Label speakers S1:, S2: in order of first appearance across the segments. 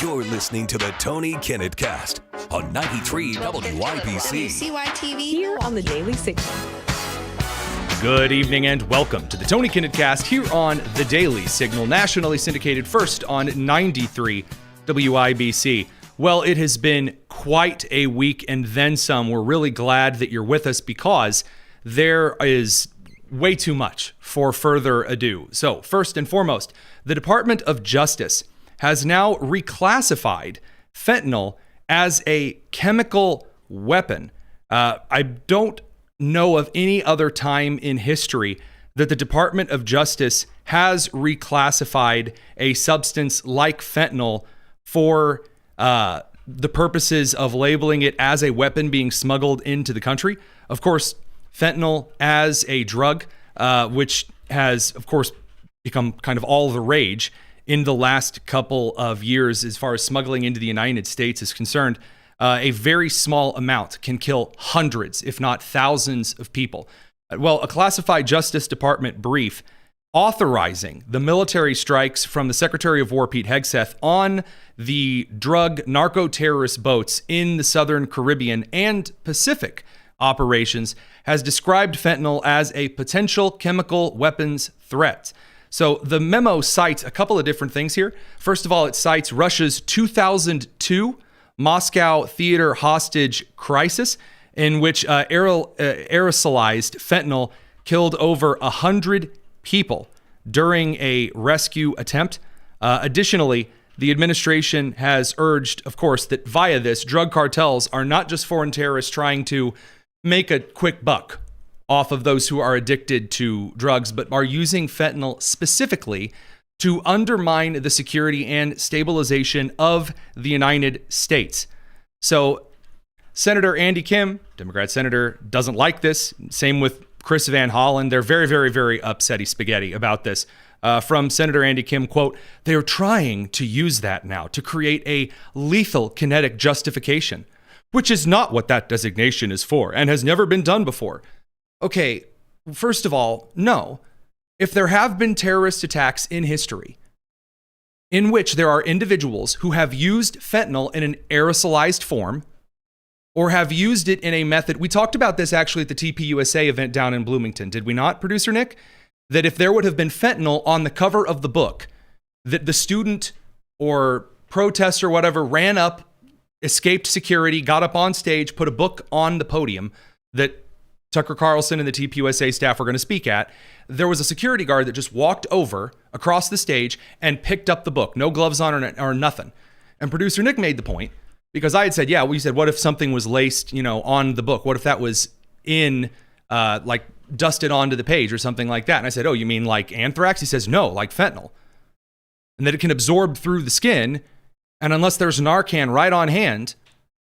S1: You're listening to the Tony Kinnett Cast on 93 WYBC.
S2: CYTV
S3: Here on the Daily Signal.
S4: Good evening and welcome to the Tony Kinnett Cast here on the Daily Signal, nationally syndicated first on 93 WYBC. Well, it has been quite a week and then some. We're really glad that you're with us because there is way too much for further ado. So, first and foremost, the Department of Justice has now reclassified fentanyl as a chemical weapon. I don't know of any other time in history that the Department of Justice has reclassified a substance like fentanyl for the purposes of labeling it as a weapon being smuggled into the country. Of course, fentanyl as a drug, which has, of course, become kind of all the rage in the last couple of years as far as smuggling into the United States is concerned. A very small amount can kill hundreds, if not thousands of people. Well, a classified Justice Department brief authorizing the military strikes from the Secretary of War, Pete Hegseth, on the drug narco-terrorist boats in the Southern Caribbean and Pacific operations has described fentanyl as a potential chemical weapons threat. So the memo cites a couple of different things here. First of all, it cites Russia's 2002 Moscow theater hostage crisis, in which aerosolized fentanyl killed over 100 people during a rescue attempt. Additionally, the administration has urged, of course, that via this, drug cartels are not just foreign terrorists trying to make a quick buck off of those who are addicted to drugs, but are using fentanyl specifically to undermine the security and stabilization of the United States. So Senator Andy Kim, Democrat senator, doesn't like this. Same with Chris Van Hollen. They're very, very, very upsetty spaghetti about this. From Senator Andy Kim, quote, "They are trying to use that now to create a lethal kinetic justification, which is not what that designation is for and has never been done before." Okay, first of all, no. If there have been terrorist attacks in history in which there are individuals who have used fentanyl in an aerosolized form or have used it in a method, we talked about this actually at the TPUSA event down in Bloomington, did we not, producer Nick? That if there would have been fentanyl on the cover of the book, that the student or protester or whatever ran up, escaped security, got up on stage, put a book on the podium that Tucker Carlson and the TPUSA staff were going to speak at, there was a security guard that just walked over across the stage and picked up the book. No gloves on or nothing. And producer Nick made the point, because I had said, yeah, we said, what if something was laced, on the book? What if that was like dusted onto the page or something like that? And I said, oh, you mean like anthrax? He says, no, like fentanyl. And that it can absorb through the skin. And unless there's Narcan right on hand,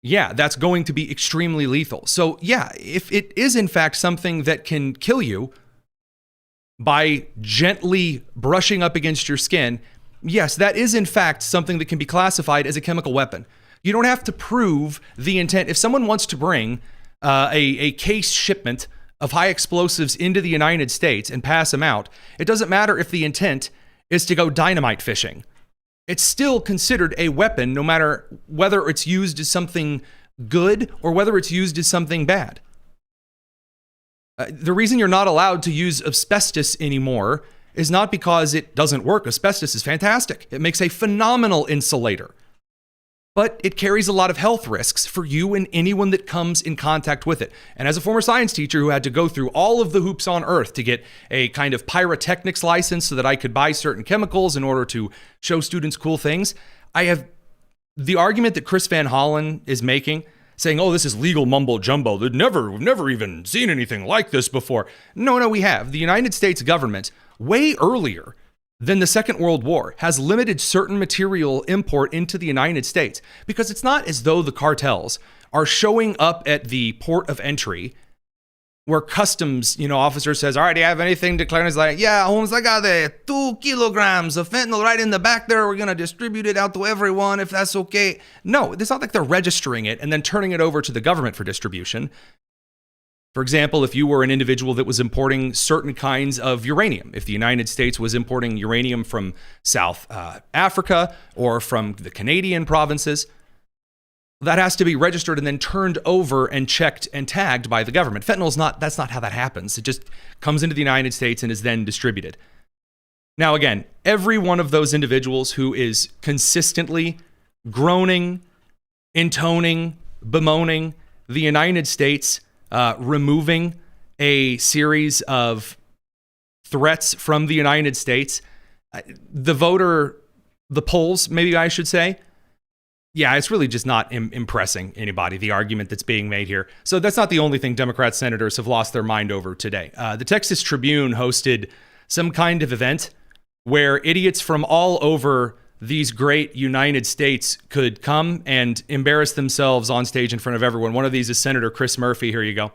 S4: yeah, that's going to be extremely lethal. So yeah, if it is in fact something that can kill you by gently brushing up against your skin, yes, that is in fact something that can be classified as a chemical weapon. You don't have to prove the intent. If someone wants to bring a case shipment of high explosives into the United States and pass them out, it doesn't matter if the intent is to go dynamite fishing. It's still considered a weapon, no matter whether it's used as something good or whether it's used as something bad. The reason you're not allowed to use asbestos anymore is not because it doesn't work. Asbestos is fantastic. It makes a phenomenal insulator. But it carries a lot of health risks for you and anyone that comes in contact with it. And as a former science teacher who had to go through all of the hoops on earth to get a kind of pyrotechnics license so that I could buy certain chemicals in order to show students cool things, I have the argument that Chris Van Hollen is making, saying, oh, this is legal mumbo jumbo. We've never even seen anything like this before. No, we have. The United States government, way earlier than the Second World War, has limited certain material import into the United States, because it's not as though the cartels are showing up at the port of entry where customs, officer says, all right, do you have anything declared? He's like, yeah, Holmes, I got 2 kilograms of fentanyl right in the back there. We're going to distribute it out to everyone if that's okay. No, it's not like they're registering it and then turning it over to the government for distribution. For example, if you were an individual that was importing certain kinds of uranium, if the United States was importing uranium from South Africa or from the Canadian provinces, that has to be registered and then turned over and checked and tagged by the government. That's not how that happens. It just comes into the United States and is then distributed. Now, again, every one of those individuals who is consistently groaning, intoning, bemoaning the United States removing a series of threats from the United States, the polls, maybe I should say, yeah, it's really just not impressing anybody, the argument that's being made here. So that's not the only thing Democrat senators have lost their mind over today. The Texas Tribune hosted some kind of event where idiots from all over these great United States could come and embarrass themselves on stage in front of everyone. One of these is Senator Chris Murphy. Here you go.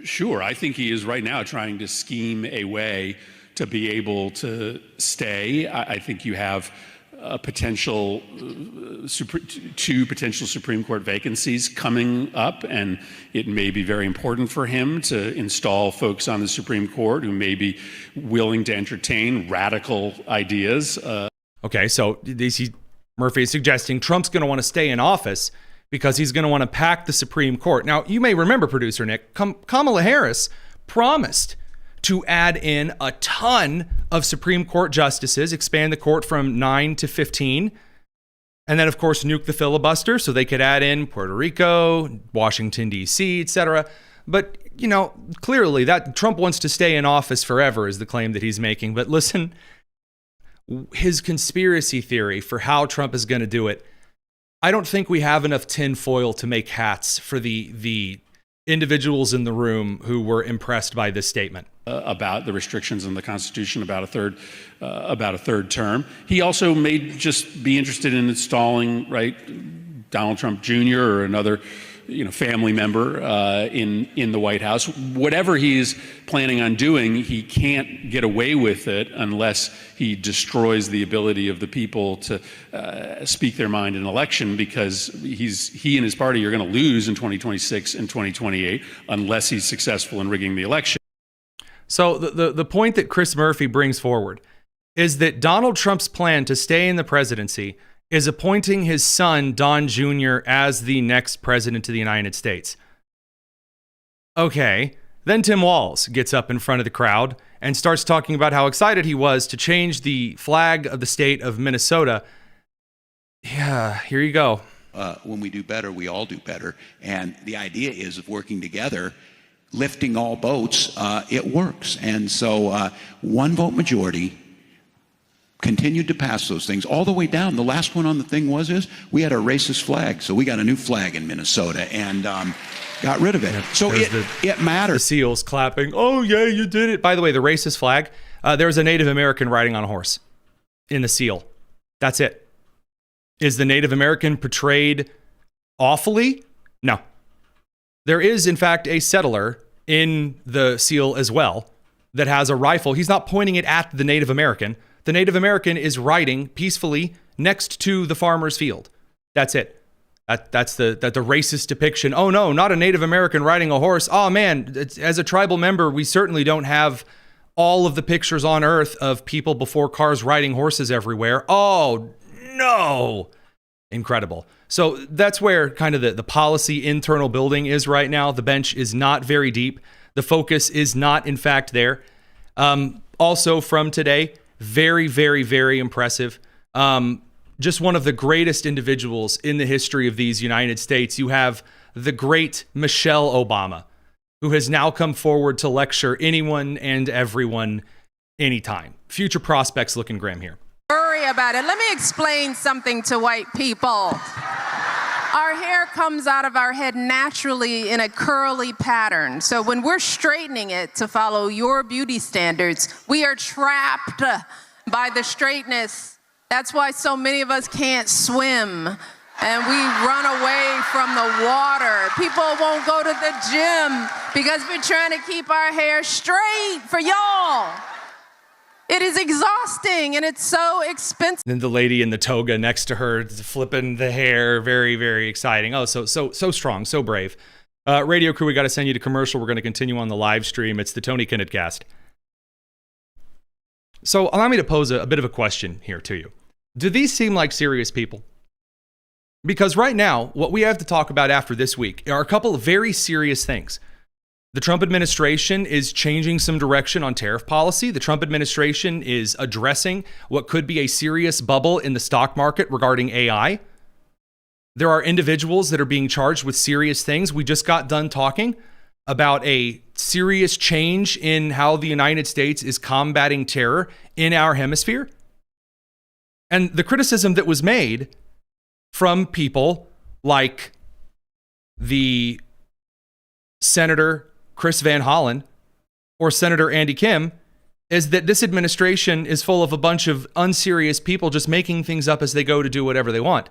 S2: Sure. I think he is right now trying to scheme a way to be able to stay. I think you have a potential two potential Supreme Court vacancies coming up, and it may be very important for him to install folks on the Supreme Court who may be willing to entertain radical ideas.
S4: Okay, so Murphy is suggesting Trump's going to want to stay in office because he's going to want to pack the Supreme Court. Now, you may remember, producer Nick, Kamala Harris promised to add in a ton of Supreme Court justices, expand the court from 9 to 15, and then, of course, nuke the filibuster so they could add in Puerto Rico, Washington, D.C., etc. But, clearly that Trump wants to stay in office forever is the claim that he's making. But listen, his conspiracy theory for how Trump is going to do it, I don't think we have enough tinfoil to make hats for the individuals in the room who were impressed by this statement. About
S2: the restrictions in the Constitution about a third term. He also may just be interested in installing, Donald Trump Jr. or another, family member in the White House. Whatever he's planning on doing, he can't get away with it unless he destroys the ability of the people to speak their mind in an election, because he and his party are going to lose in 2026 and 2028 unless he's successful in rigging the election.
S4: So the point that Chris Murphy brings forward is that Donald Trump's plan to stay in the presidency is appointing his son, Don Jr., as the next president of the United States. Okay, then Tim Walz gets up in front of the crowd and starts talking about how excited he was to change the flag of the state of Minnesota. Yeah, here you go.
S3: When we do better, we all do better. And the idea is of working together, lifting all boats, it works. And so one vote majority continued to pass those things all the way down. The last one on the thing is we had a racist flag. So we got a new flag in Minnesota and got rid of it. So it matters.
S4: The SEALs clapping. Oh, yeah, you did it. By the way, the racist flag, there was a Native American riding on a horse in the SEAL. That's it. Is the Native American portrayed awfully? No. There is, in fact, a settler in the SEAL as well that has a rifle. He's not pointing it at the Native American. The Native American is riding peacefully next to the farmer's field. That's it. That's the racist depiction. Oh, no, not a Native American riding a horse. Oh, man, as a tribal member, we certainly don't have all of the pictures on Earth of people before cars riding horses everywhere. Oh, no. Incredible. So that's where kind of the policy internal building is right now. The bench is not very deep. The focus is not, in fact, there. Also from today, very, very, very impressive. Just one of the greatest individuals in the history of these United States. You have the great Michelle Obama, who has now come forward to lecture anyone and everyone anytime. Future prospects looking grim here.
S5: Worry about it. Let me explain something to white people. Our hair comes out of our head naturally in a curly pattern. So when we're straightening it to follow your beauty standards, we are trapped by the straightness. That's why so many of us can't swim and we run away from the water. People won't go to the gym because we're trying to keep our hair straight for y'all. It is exhausting and it's so expensive.
S4: And the lady in the toga next to her flipping the hair, very, very exciting. Oh, so strong, so brave. Radio crew, we got to send you to commercial. We're going to continue on the live stream. It's the Tony Kinnett Cast. So allow me to pose a bit of a question here to you. Do these seem like serious people? Because right now, what we have to talk about after this week are a couple of very serious things. The Trump administration is changing some direction on tariff policy. The Trump administration is addressing what could be a serious bubble in the stock market regarding AI. There are individuals that are being charged with serious things. We just got done talking about a serious change in how the United States is combating terror in our hemisphere. And the criticism that was made from people like the Senator Chris Van Hollen or Senator Andy Kim is that this administration is full of a bunch of unserious people just making things up as they go to do whatever they want.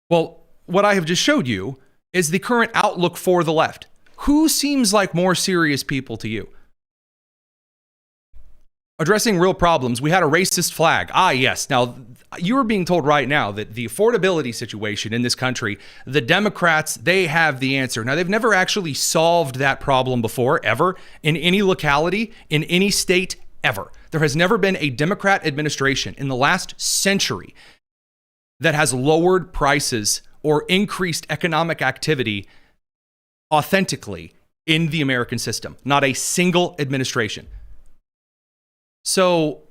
S4: Well, what I have just showed you is the current outlook for the left. Who seems like more serious people to you? Addressing real problems. We had a racist flag. Yes. Now, you are being told right now that the affordability situation in this country, the Democrats, they have the answer. Now, they've never actually solved that problem before, ever, in any locality, in any state, ever. There has never been a Democrat administration in the last century that has lowered prices or increased economic activity authentically in the American system. Not a single administration. So,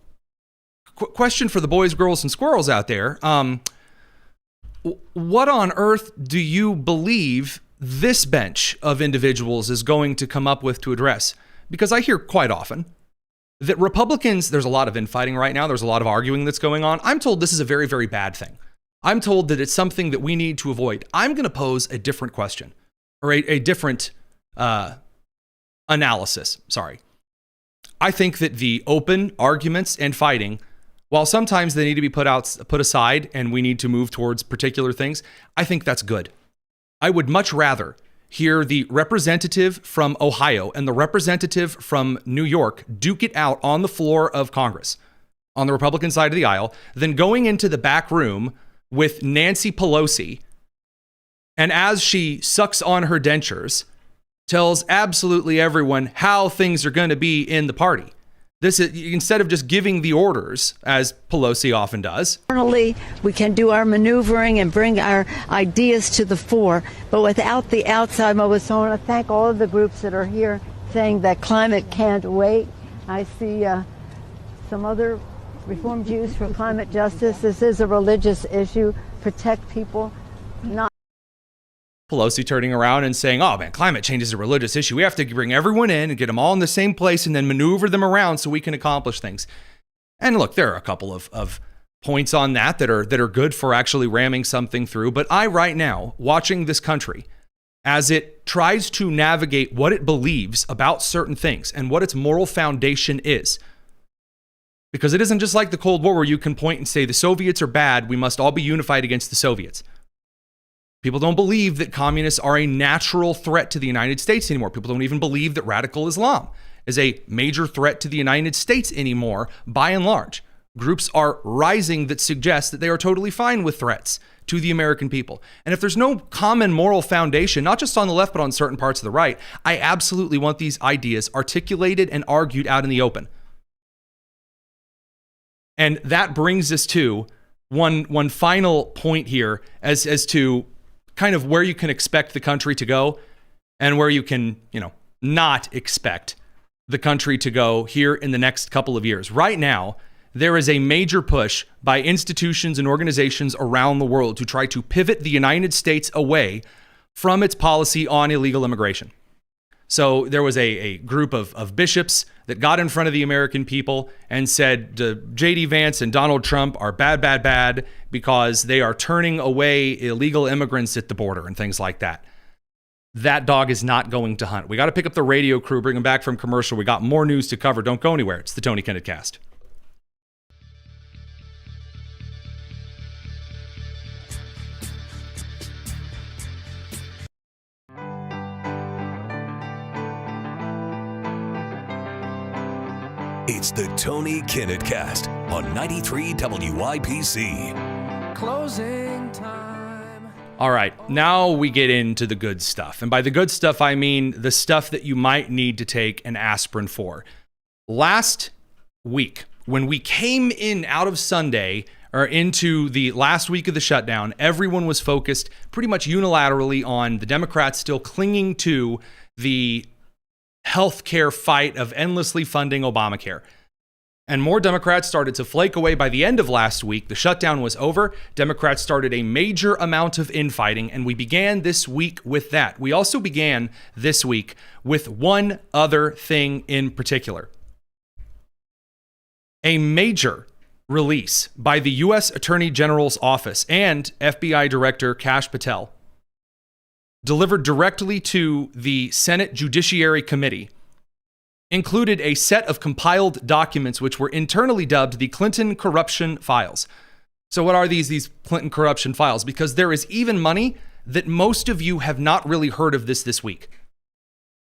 S4: question for the boys, girls, and squirrels out there. What on earth do you believe this bench of individuals is going to come up with to address? Because I hear quite often that Republicans, there's a lot of infighting right now. There's a lot of arguing that's going on. I'm told this is a very, very bad thing. I'm told that it's something that we need to avoid. I'm going to pose a different question, or a different analysis. Sorry. I think that the open arguments and fighting, while sometimes they need to be put aside and we need to move towards particular things, I think that's good. I would much rather hear the representative from Ohio and the representative from New York duke it out on the floor of Congress on the Republican side of the aisle than going into the back room with Nancy Pelosi, and as she sucks on her dentures, tells absolutely everyone how things are going to be in the party. This is, instead of just giving the orders, as Pelosi often does.
S6: Internally, we can do our maneuvering and bring our ideas to the fore, but without the outside mobility. So I want to thank all of the groups that are here saying that climate can't wait. I see some other Reform Jews for Climate Justice. This is a religious issue. Protect people, not.
S4: Pelosi turning around and saying, oh man, climate change is a religious issue. We have to bring everyone in and get them all in the same place and then maneuver them around so we can accomplish things. And look, there are a couple of points on that are good for actually ramming something through. But I, right now, watching this country as it tries to navigate what it believes about certain things and what its moral foundation is. Because it isn't just like the Cold War where you can point and say the Soviets are bad, we must all be unified against the Soviets. People don't believe that communists are a natural threat to the United States anymore. People don't even believe that radical Islam is a major threat to the United States anymore, by and large. Groups are rising that suggest that they are totally fine with threats to the American people. And if there's no common moral foundation, not just on the left, but on certain parts of the right, I absolutely want these ideas articulated and argued out in the open. And that brings us to one final point here as to kind of where you can expect the country to go and where you can, not expect the country to go here in the next couple of years. Right now, there is a major push by institutions and organizations around the world to try to pivot the United States away from its policy on illegal immigration. So there was a group of bishops that got in front of the American people and said J.D. Vance and Donald Trump are bad because they are turning away illegal immigrants at the border and things like that. That dog is not going to hunt. We got to pick up the radio crew, bring them back from commercial. We got more news to cover. Don't go anywhere. It's the Tony Kinnett Cast.
S1: It's the Tony Kinnett Cast on 93 WIPC.
S7: Closing time.
S4: All right, now we get into the good stuff. And by the good stuff, I mean the stuff that you might need to take an aspirin for. Last week, when we came in out of Sunday or into the last week of the shutdown, everyone was focused pretty much unilaterally on the Democrats still clinging to the healthcare fight of endlessly funding Obamacare. And more Democrats started to flake away by the end of last week. The shutdown was over. Democrats started a major amount of infighting, and we began this week with that. We also began this week with one other thing in particular. A major release by the U.S. Attorney General's office and FBI Director Kash Patel, delivered directly to the Senate Judiciary Committee, included a set of compiled documents which were internally dubbed the Clinton corruption files. So what are these Clinton corruption files? Because there is even money that most of you have not really heard of this week.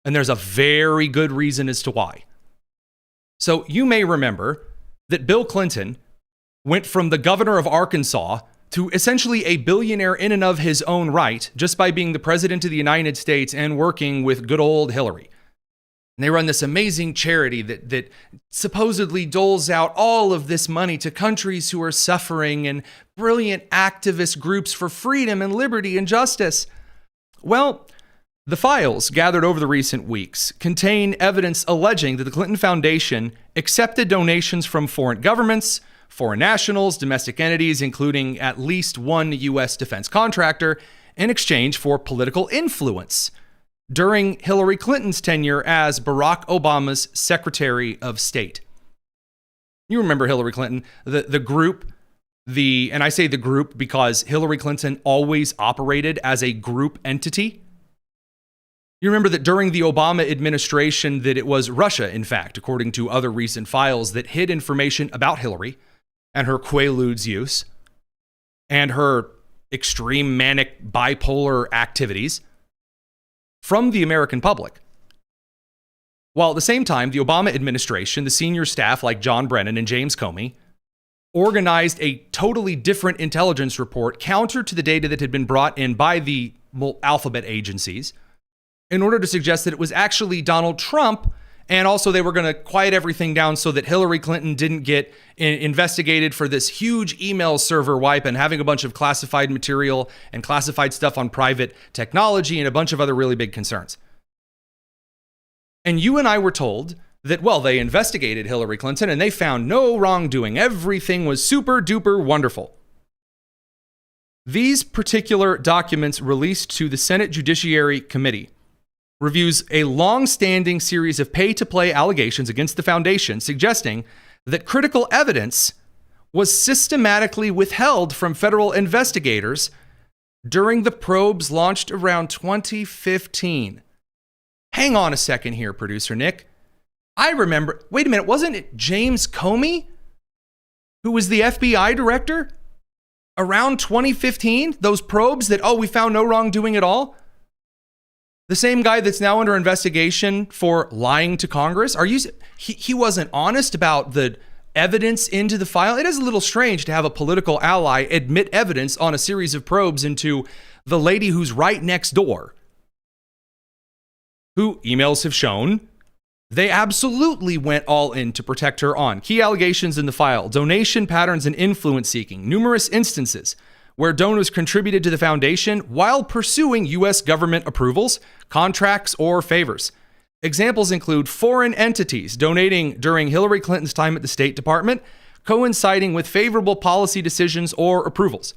S4: And there's a very good reason as to why. So you may remember that Bill Clinton went from the governor of Arkansas to essentially a billionaire in and of his own right, just by being the president of the United States and working with good old Hillary. And they run this amazing charity that supposedly doles out all of this money to countries who are suffering and brilliant activist groups for freedom and liberty and justice. Well, the files gathered over the recent weeks contain evidence alleging that the Clinton Foundation accepted donations from foreign governments, foreign nationals, domestic entities, including at least one U.S. defense contractor, in exchange for political influence during Hillary Clinton's tenure as Barack Obama's Secretary of State. You remember Hillary Clinton, the group, and I say the group because Hillary Clinton always operated as a group entity. You remember that during the Obama administration that it was Russia, in fact, according to other recent files, that hid information about Hillary and her Quaaludes use and her extreme manic bipolar activities from the American public. While at the same time, the Obama administration, the senior staff like John Brennan and James Comey, organized a totally different intelligence report counter to the data that had been brought in by the alphabet agencies in order to suggest that it was actually Donald Trump, and also they were going to quiet everything down so that Hillary Clinton didn't get investigated for this huge email server wipe and having a bunch of classified material and classified stuff on private technology and a bunch of other really big concerns. And you and I were told that, well, they investigated Hillary Clinton and they found no wrongdoing. Everything was super duper wonderful. These particular documents released to the Senate Judiciary Committee reviews a long-standing series of pay-to-play allegations against the foundation, suggesting that critical evidence was systematically withheld from federal investigators during the probes launched around 2015. Hang on a second here, producer Nick. I remember, wait a minute, wasn't it James Comey who was the FBI director around 2015? Those probes that, we found no wrongdoing at all? The same guy that's now under investigation for lying to Congress? He wasn't honest about the evidence into the file? It is a little strange to have a political ally admit evidence on a series of probes into the lady who's right next door, who emails have shown they absolutely went all in to protect her on. Key allegations in the file: donation patterns and influence seeking, numerous instances where donors contributed to the foundation while pursuing U.S. government approvals, contracts, or favors. Examples include foreign entities donating during Hillary Clinton's time at the State Department, coinciding with favorable policy decisions or approvals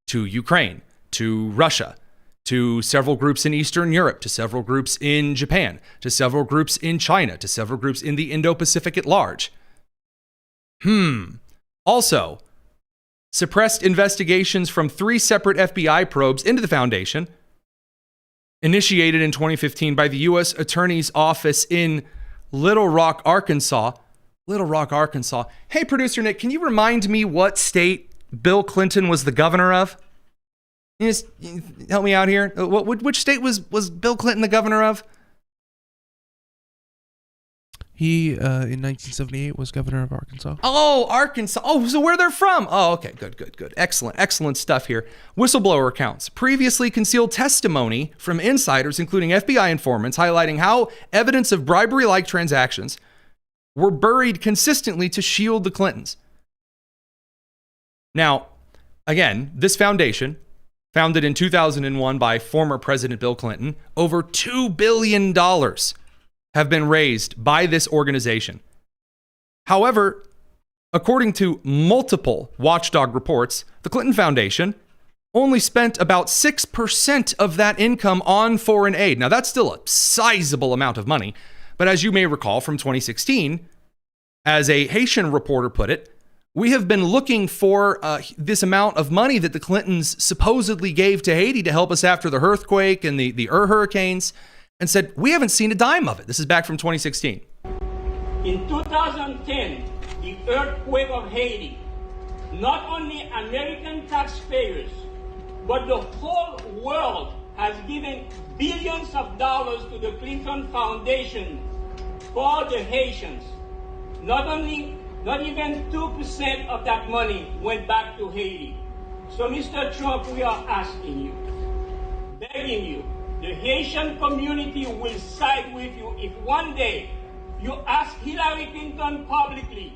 S4: to Ukraine, to Russia, to several groups in Eastern Europe, to several groups in Japan, to several groups in China, to several groups in the Indo-Pacific at large. Also, suppressed investigations from 3 separate FBI probes into the foundation, initiated in 2015 by the U.S. Attorney's Office in Little Rock, Arkansas. Hey, producer Nick, can you remind me what state Bill Clinton was the governor of? You just help me out here. Which state was Bill Clinton the governor of?
S7: He, in 1978, was governor of Arkansas.
S4: Oh, Arkansas. Oh, so where they're from. Oh, okay. Good. Excellent stuff here. Whistleblower accounts. Previously concealed testimony from insiders, including FBI informants, highlighting how evidence of bribery-like transactions were buried consistently to shield the Clintons. Now, again, this foundation, founded in 2001 by former President Bill Clinton, over $2 billion have been raised by this organization. However, according to multiple watchdog reports, the Clinton Foundation only spent about 6% of that income on foreign aid. Now, that's still a sizable amount of money, but as you may recall from 2016, as a Haitian reporter put it, we have been looking for this amount of money that the Clintons supposedly gave to Haiti to help us after the earthquake and the hurricanes, and said, we haven't seen a dime of it. This is back from 2016.
S8: In 2010, the earthquake of Haiti, not only American taxpayers, but the whole world has given billions of dollars to the Clinton Foundation for the Haitians. Not even 2% of that money went back to Haiti. So, Mr. Trump, we are asking you, begging you, the Haitian community will side with you if one day you ask Hillary Clinton publicly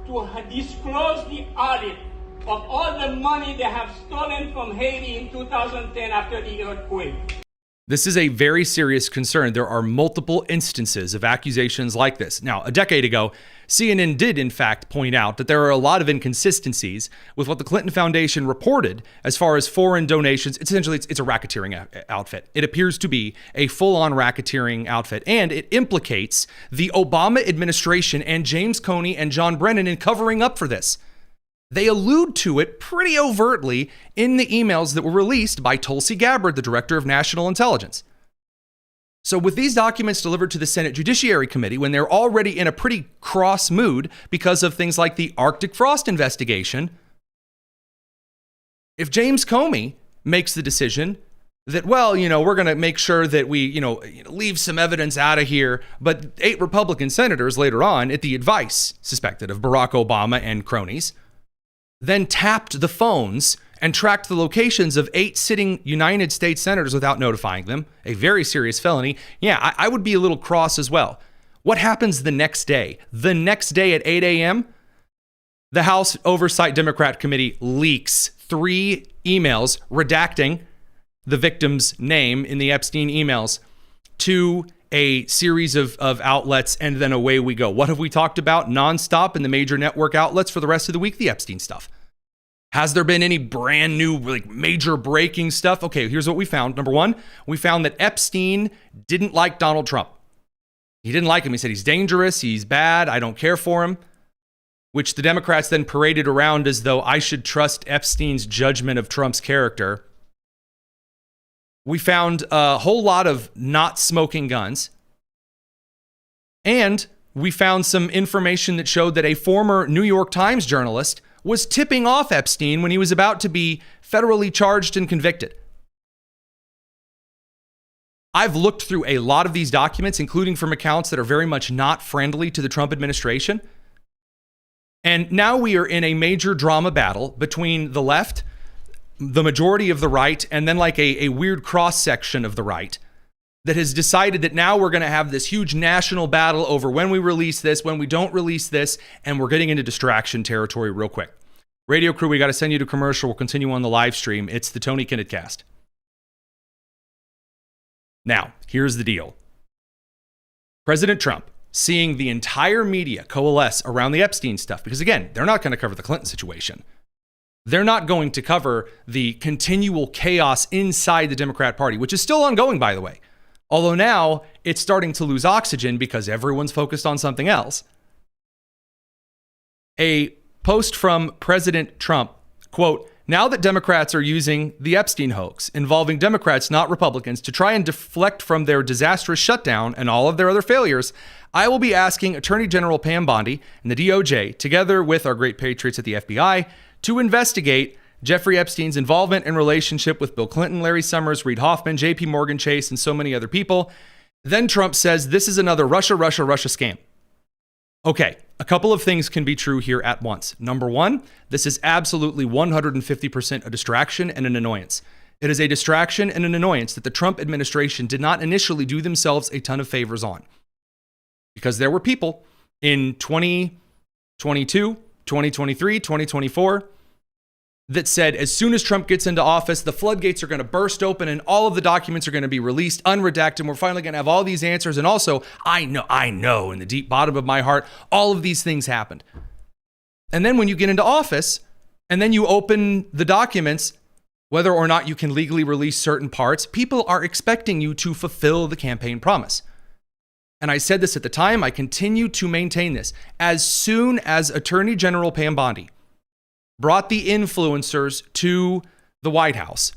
S8: to disclose the audit of all the money they have stolen from Haiti in 2010 after the earthquake.
S4: This is a very serious concern. There are multiple instances of accusations like this. Now, a decade ago, CNN did, in fact, point out that there are a lot of inconsistencies with what the Clinton Foundation reported as far as foreign donations. Essentially, it's a racketeering outfit. It appears to be a full-on racketeering outfit, and it implicates the Obama administration and James Comey and John Brennan in covering up for this. They allude to it pretty overtly in the emails that were released by Tulsi Gabbard, the director of national intelligence. So with these documents delivered to the Senate Judiciary Committee, when they're already in a pretty cross mood because of things like the Arctic frost investigation, if James Comey makes the decision that, well, we're going to make sure that we, leave some evidence out of here, but 8 Republican senators later on, at the advice, suspected, of Barack Obama and cronies, then tapped the phones and tracked the locations of 8 sitting United States senators without notifying them, a very serious felony. Yeah, I would be a little cross as well. What happens the next day? The next day at 8 a.m., the House Oversight Democrat Committee leaks 3 emails redacting the victim's name in the Epstein emails to a series of outlets, and then away we go. What have we talked about nonstop in the major network outlets for the rest of the week? The Epstein stuff. Has there been any brand new, major breaking stuff? Okay, here's what we found. Number 1, we found that Epstein didn't like Donald Trump. He didn't like him. He said he's dangerous, he's bad, I don't care for him, which the Democrats then paraded around as though I should trust Epstein's judgment of Trump's character. We found a whole lot of not smoking guns. And we found some information that showed that a former New York Times journalist was tipping off Epstein when he was about to be federally charged and convicted. I've looked through a lot of these documents, including from accounts that are very much not friendly to the Trump administration. And now we are in a major drama battle between the left, the majority of the right, and then a weird cross section of the right that has decided that now we're going to have this huge national battle over when we release this, when we don't release this, and we're getting into distraction territory real quick. Radio crew, we got to send you to commercial. We'll continue on the live stream. It's the Tony Kinnett Cast. Now, here's the deal. President Trump, seeing the entire media coalesce around the Epstein stuff, because again, they're not going to cover the Clinton situation. They're not going to cover the continual chaos inside the Democrat Party, which is still ongoing, by the way. Although now it's starting to lose oxygen because everyone's focused on something else. A post from President Trump, quote, "Now that Democrats are using the Epstein hoax involving Democrats, not Republicans, to try and deflect from their disastrous shutdown and all of their other failures, I will be asking Attorney General Pam Bondi and the DOJ, together with our great patriots at the FBI, to investigate Jeffrey Epstein's involvement and relationship with Bill Clinton, Larry Summers, Reid Hoffman, JP Morgan Chase, and so many other people." Then Trump says this is another Russia scam. Okay, a couple of things can be true here at once. Number one, this is absolutely 150% a distraction and an annoyance. It is a distraction and an annoyance that the Trump administration did not initially do themselves a ton of favors on. Because there were people in 2022, 2023, 2024 that said as soon as Trump gets into office, the floodgates are going to burst open and all of the documents are going to be released unredacted. And we're finally going to have all these answers. And also, I know in the deep bottom of my heart, all of these things happened. And then when you get into office and then you open the documents, whether or not you can legally release certain parts, people are expecting you to fulfill the campaign promise. And I said this at the time, I continue to maintain this. As soon as Attorney General Pam Bondi brought the influencers to the White House,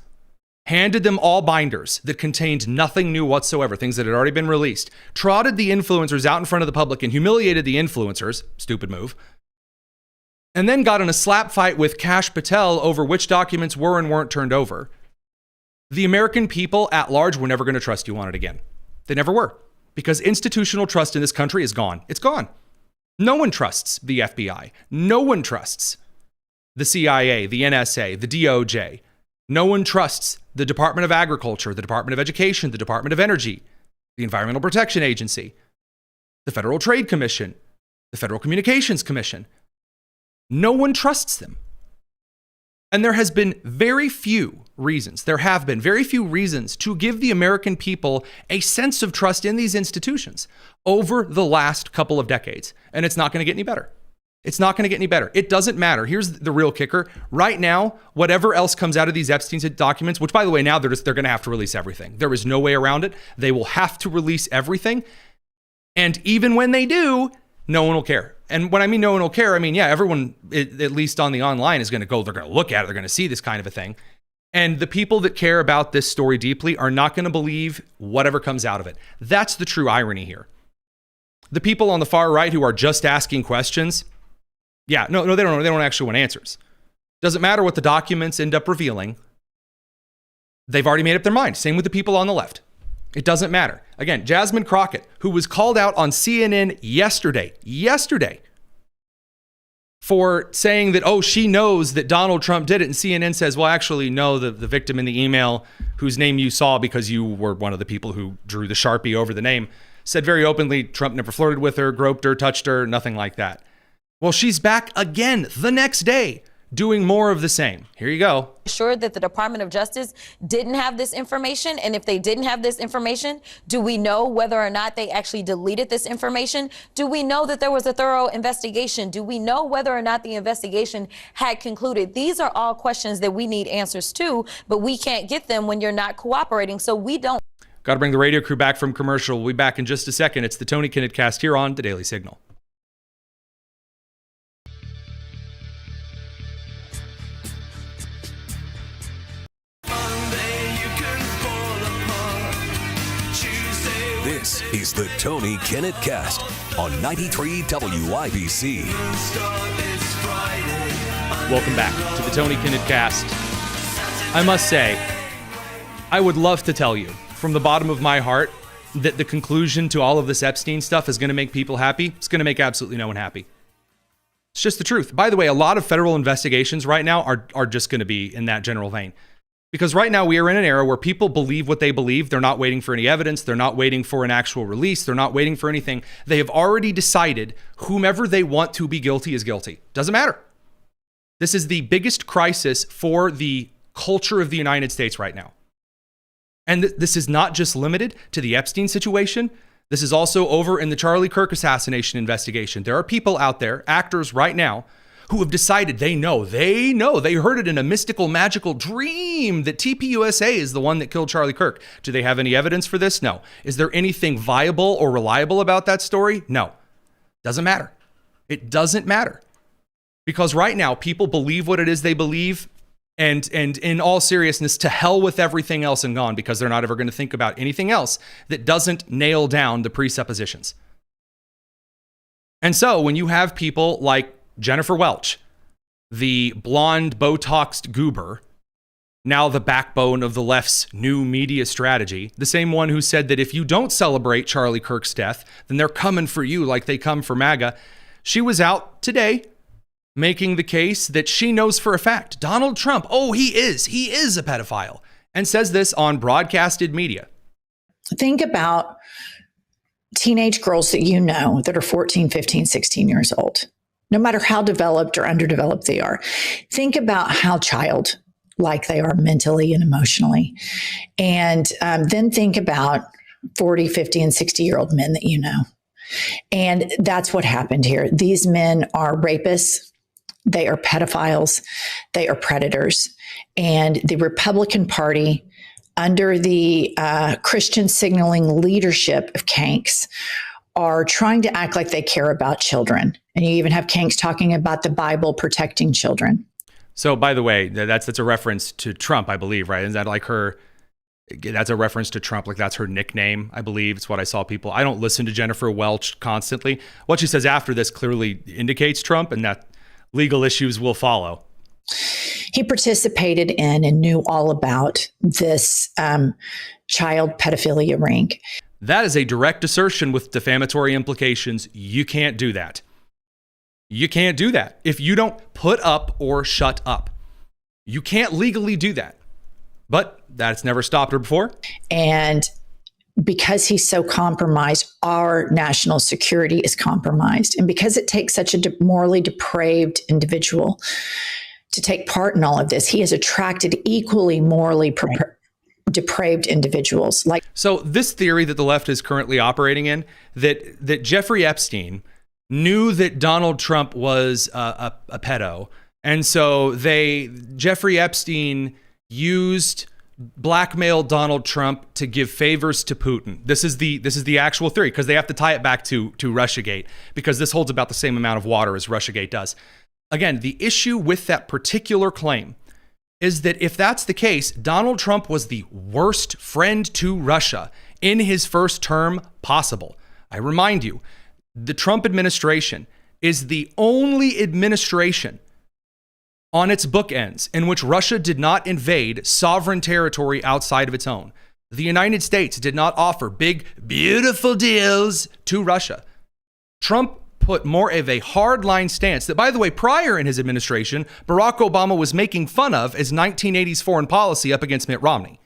S4: handed them all binders that contained nothing new whatsoever, things that had already been released, trotted the influencers out in front of the public and humiliated the influencers, stupid move, and then got in a slap fight with Kash Patel over which documents were and weren't turned over. The American people at large were never going to trust you on it again. They never were, because institutional trust in this country is gone. It's gone. No one trusts the FBI. No one trusts the CIA, the NSA, the DOJ. No one trusts the Department of Agriculture, the Department of Education, the Department of Energy, the Environmental Protection Agency, the Federal Trade Commission, the Federal Communications Commission. No one trusts them. And there have been very few reasons to give the American people a sense of trust in these institutions over the last couple of decades. And it's not going to get any better. It's not going to get any better. It doesn't matter. Here's the real kicker. Right now, whatever else comes out of these Epstein documents, which by the way, now they're going to have to release everything. There is no way around it. They will have to release everything. And even when they do, no one will care. And when I mean no one will care, I mean, yeah, everyone, at least on the online, is going to go, they're going to look at it, they're going to see this kind of a thing. And the people that care about this story deeply are not going to believe whatever comes out of it. That's the true irony here. The people on the far right who are just asking questions, yeah, no, they don't actually want answers. Doesn't matter what the documents end up revealing. They've already made up their mind. Same with the people on the left. It doesn't matter. Again, Jasmine Crockett, who was called out on CNN yesterday, for saying that, oh, she knows that Donald Trump did it. And CNN says, well, actually, no, the victim in the email, whose name you saw because you were one of the people who drew the Sharpie over the name, said very openly, Trump never flirted with her, groped her, touched her, nothing like that. Well, she's back again the next day doing more of the same. Here you go.
S9: Sure that the Department of Justice didn't have this information, and if they didn't have this information, do we know whether or not they actually deleted this information? Do we know that there was a thorough investigation? Do we know whether or not the investigation had concluded? These are all questions that we need answers to, but we can't get them when you're not cooperating, so we don't.
S4: Got to bring the radio crew back from commercial. We'll be back in just a second. It's the Tony Kinnett Cast here on The Daily Signal.
S1: This is the Tony Kinnett Cast on 93 WIBC.
S4: Welcome back to the Tony Kinnett Cast. I must say, I would love to tell you from the bottom of my heart that the conclusion to all of this Epstein stuff is going to make people happy. It's going to make absolutely no one happy. It's just the truth. By the way, a lot of federal investigations right now are just going to be in that general vein. Because right now we are in an era where people believe what they believe. They're not waiting for any evidence. They're not waiting for an actual release. They're not waiting for anything. They have already decided whomever they want to be guilty is guilty. Doesn't matter. This is the biggest crisis for the culture of the United States right now. And this is not just limited to the Epstein situation. This is also over in the Charlie Kirk assassination investigation. There are people out there, actors right now, who have decided they heard it in a mystical, magical dream that TPUSA is the one that killed Charlie Kirk. Do they have any evidence for this? No. Is there anything viable or reliable about that story? No. Doesn't matter. It doesn't matter. Because right now, people believe what it is they believe, and in all seriousness, to hell with everything else and gone, because they're not ever going to think about anything else that doesn't nail down the presuppositions. And so when you have people like Jennifer Welch, the blonde Botoxed goober, now the backbone of the left's new media strategy, the same one who said that if you don't celebrate Charlie Kirk's death, then they're coming for you like they come for MAGA. She was out today making the case that she knows for a fact Donald Trump, he is a pedophile, and says this on broadcasted media.
S10: Think about teenage girls that you know that are 14, 15, 16 years old, no matter how developed or underdeveloped they are. Think about how childlike they are mentally and emotionally. And then think about 40, 50, and 60-year-old men that you know. And that's what happened here. These men are rapists. They are pedophiles. They are predators. And the Republican Party, under the Christian signaling leadership of Kanks, are trying to act like they care about children. And you even have Kanks talking about the Bible protecting children.
S4: So, by the way, that's a reference to Trump, I believe, right? Is that like that's a reference to Trump, like that's her nickname, I believe. It's what I saw people. I don't listen to Jennifer Welch constantly. What she says after this clearly indicates Trump, and that legal issues will follow.
S10: He participated in and knew all about this child pedophilia ring.
S4: That is a direct assertion with defamatory implications. You can't do that. You can't do that. If you don't put up or shut up, you can't legally do that. But that's never stopped her before.
S10: And because he's so compromised, our national security is compromised. And because it takes such a morally depraved individual to take part in all of this, he has attracted equally morally depraved individuals.
S4: So this theory that the left is currently operating in, that Jeffrey Epstein knew that Donald Trump was a pedo, and so Jeffrey Epstein blackmailed Donald Trump to give favors to Putin. This is the actual theory, because they have to tie it back to Russiagate, because this holds about the same amount of water as Russiagate does. Again, the issue with that particular claim is that if that's the case, Donald Trump was the worst friend to Russia in his first term possible. I remind you, the Trump administration is the only administration on its bookends in which Russia did not invade sovereign territory outside of its own. The United States did not offer big, beautiful deals to Russia. Trump put more of a hardline stance that, by the way, prior in his administration, Barack Obama was making fun of as 1980s foreign policy up against Mitt Romney.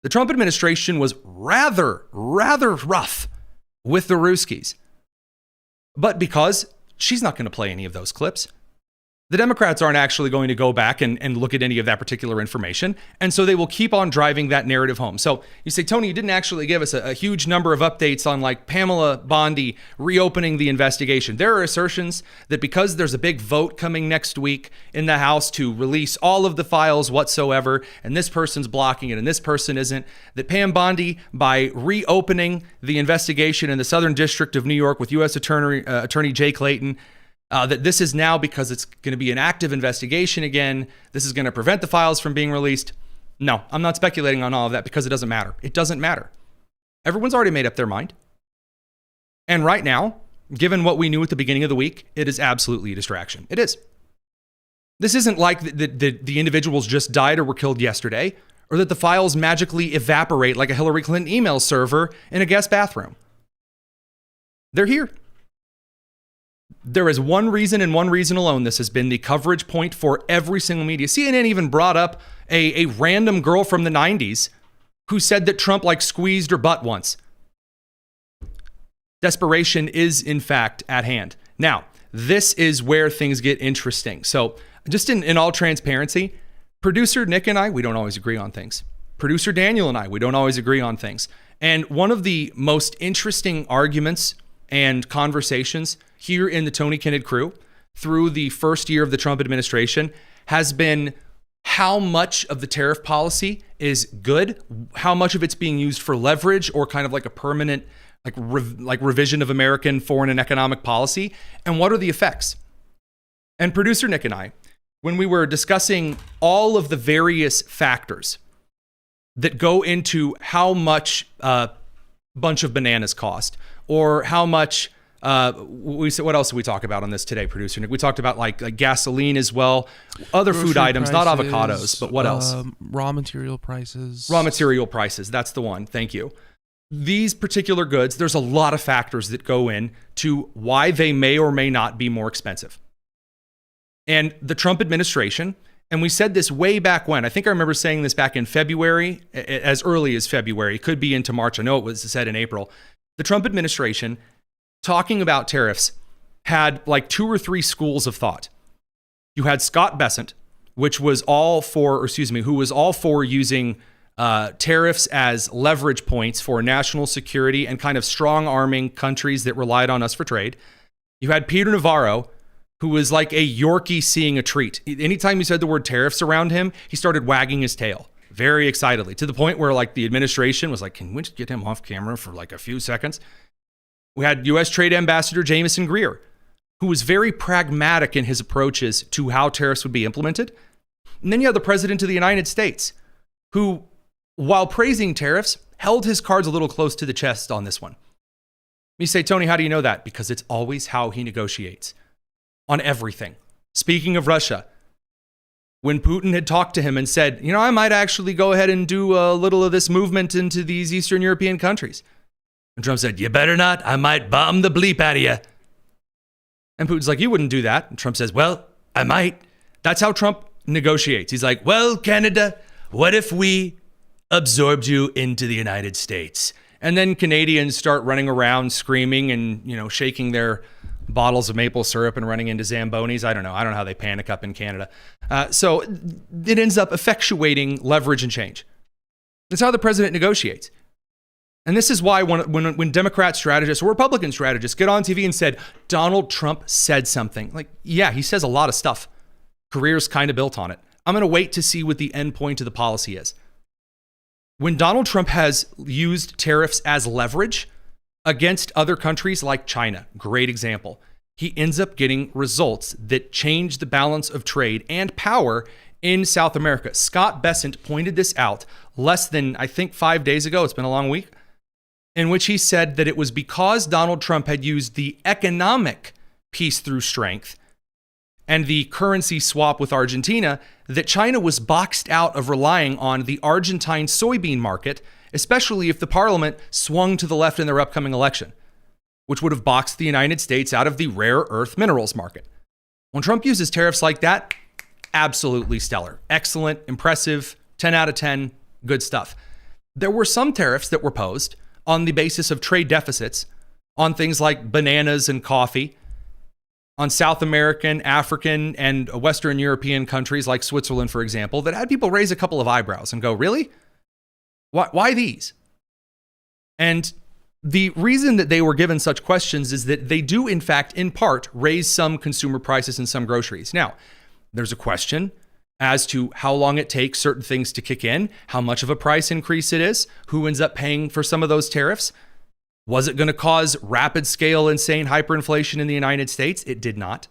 S4: The Trump administration was rather rough with the Ruskies. But because she's not going to play any of those clips, the Democrats aren't actually going to go back and look at any of that particular information. And so they will keep on driving that narrative home. So you say, Tony, you didn't actually give us a huge number of updates on like Pamela Bondi reopening the investigation. There are assertions that because there's a big vote coming next week in the House to release all of the files whatsoever, and this person's blocking it and this person isn't, that Pam Bondi, by reopening the investigation in the Southern District of New York with U.S. Attorney Jay Clayton, that this is now, because it's going to be an active investigation again, this is going to prevent the files from being released. No, I'm not speculating on all of that, because it doesn't matter. It doesn't matter. Everyone's already made up their mind. And right now, given what we knew at the beginning of the week, it is absolutely a distraction. It is. This isn't like the individuals just died or were killed yesterday, or that the files magically evaporate like a Hillary Clinton email server in a guest bathroom. They're here. There is one reason and one reason alone this has been the coverage point for every single media. CNN even brought up a random girl from the 90s who said that Trump like squeezed her butt once. Desperation is in fact at hand. Now, this is where things get interesting. So just in all transparency, producer Nick and I, we don't always agree on things. Producer Daniel and I, we don't always agree on things. And one of the most interesting arguments and conversations here in the Tony Kinnett crew through the first year of the Trump administration has been how much of the tariff policy is good, how much of it's being used for leverage or kind of like a permanent revision of American foreign and economic policy, and what are the effects. And producer Nick and I, when we were discussing all of the various factors that go into how much a bunch of bananas cost, or how much we said, what else did we talk about on this today, producer Nick? We talked about like gasoline as well, other
S7: Grocery
S4: food items,
S7: prices,
S4: not avocados, but what else?
S7: Raw material prices.
S4: Raw material prices. That's the one. Thank you. these particular goods, there's a lot of factors that go in to why they may or may not be more expensive. And the Trump administration, and we said this way back when, I think I remember saying this back in February, as early as February, it could be into March. I know it was said in April. The Trump administration, talking about tariffs, had like 2 or 3 schools of thought. You had Scott Bessent, who was all for using tariffs as leverage points for national security and kind of strong arming countries that relied on us for trade. You had Peter Navarro, who was like a Yorkie seeing a treat. Anytime you said the word tariffs around him, he started wagging his tail very excitedly, to the point where like the administration was like, can we just get him off camera for like a few seconds? We had U.S. Trade Ambassador Jamieson Greer, who was very pragmatic in his approaches to how tariffs would be implemented. And then you have the President of the United States, who, while praising tariffs, held his cards a little close to the chest on this one. You say, Tony, how do you know that? Because it's always how he negotiates on everything. Speaking of Russia, when Putin had talked to him and said, I might actually go ahead and do a little of this movement into these Eastern European countries. And Trump said, you better not. I might bomb the bleep out of you. And Putin's like, you wouldn't do that. And Trump says, well, I might. That's how Trump negotiates. He's like, well, Canada, what if we absorbed you into the United States? And then Canadians start running around screaming and, shaking their bottles of maple syrup and running into Zambonis. I don't know how they panic up in Canada. So it ends up effectuating leverage and change. That's how the president negotiates. And this is why when Democrat strategists or Republican strategists get on TV and said, Donald Trump said something, like, yeah, he says a lot of stuff. Career's kind of built on it. I'm going to wait to see what the end point of the policy is. When Donald Trump has used tariffs as leverage against other countries like China, great example, he ends up getting results that change the balance of trade and power in South America. Scott Bessent pointed this out less than, I think, 5 days ago. It's been a long week. In which he said that it was because Donald Trump had used the economic peace through strength and the currency swap with Argentina that China was boxed out of relying on the Argentine soybean market, especially if the parliament swung to the left in their upcoming election, which would have boxed the United States out of the rare earth minerals market. When Trump uses tariffs like that, absolutely stellar, excellent, impressive, 10 out of 10, good stuff. There were some tariffs that were posed on the basis of trade deficits on things like bananas and coffee, on South American, African, and Western European countries like Switzerland, for example, that had people raise a couple of eyebrows and go, really? Why these? And the reason that they were given such questions is that they do, in fact, in part, raise some consumer prices in some groceries. Now, there's a question as to how long it takes certain things to kick in, how much of a price increase it is, who ends up paying for some of those tariffs. Was it going to cause rapid scale, insane hyperinflation in the United States? It did not.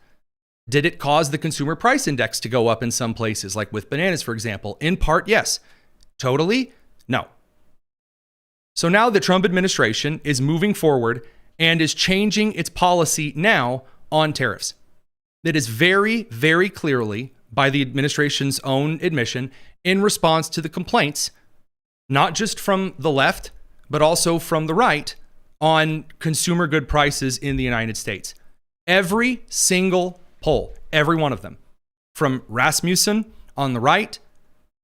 S4: Did it cause the consumer price index to go up in some places, like with bananas, for example? In part, yes. Totally? No. So now the Trump administration is moving forward and is changing its policy now on tariffs. That is very, very clearly, by the administration's own admission, in response to the complaints, not just from the left, but also from the right, on consumer good prices in the United States. Every single poll, every one of them, from Rasmussen on the right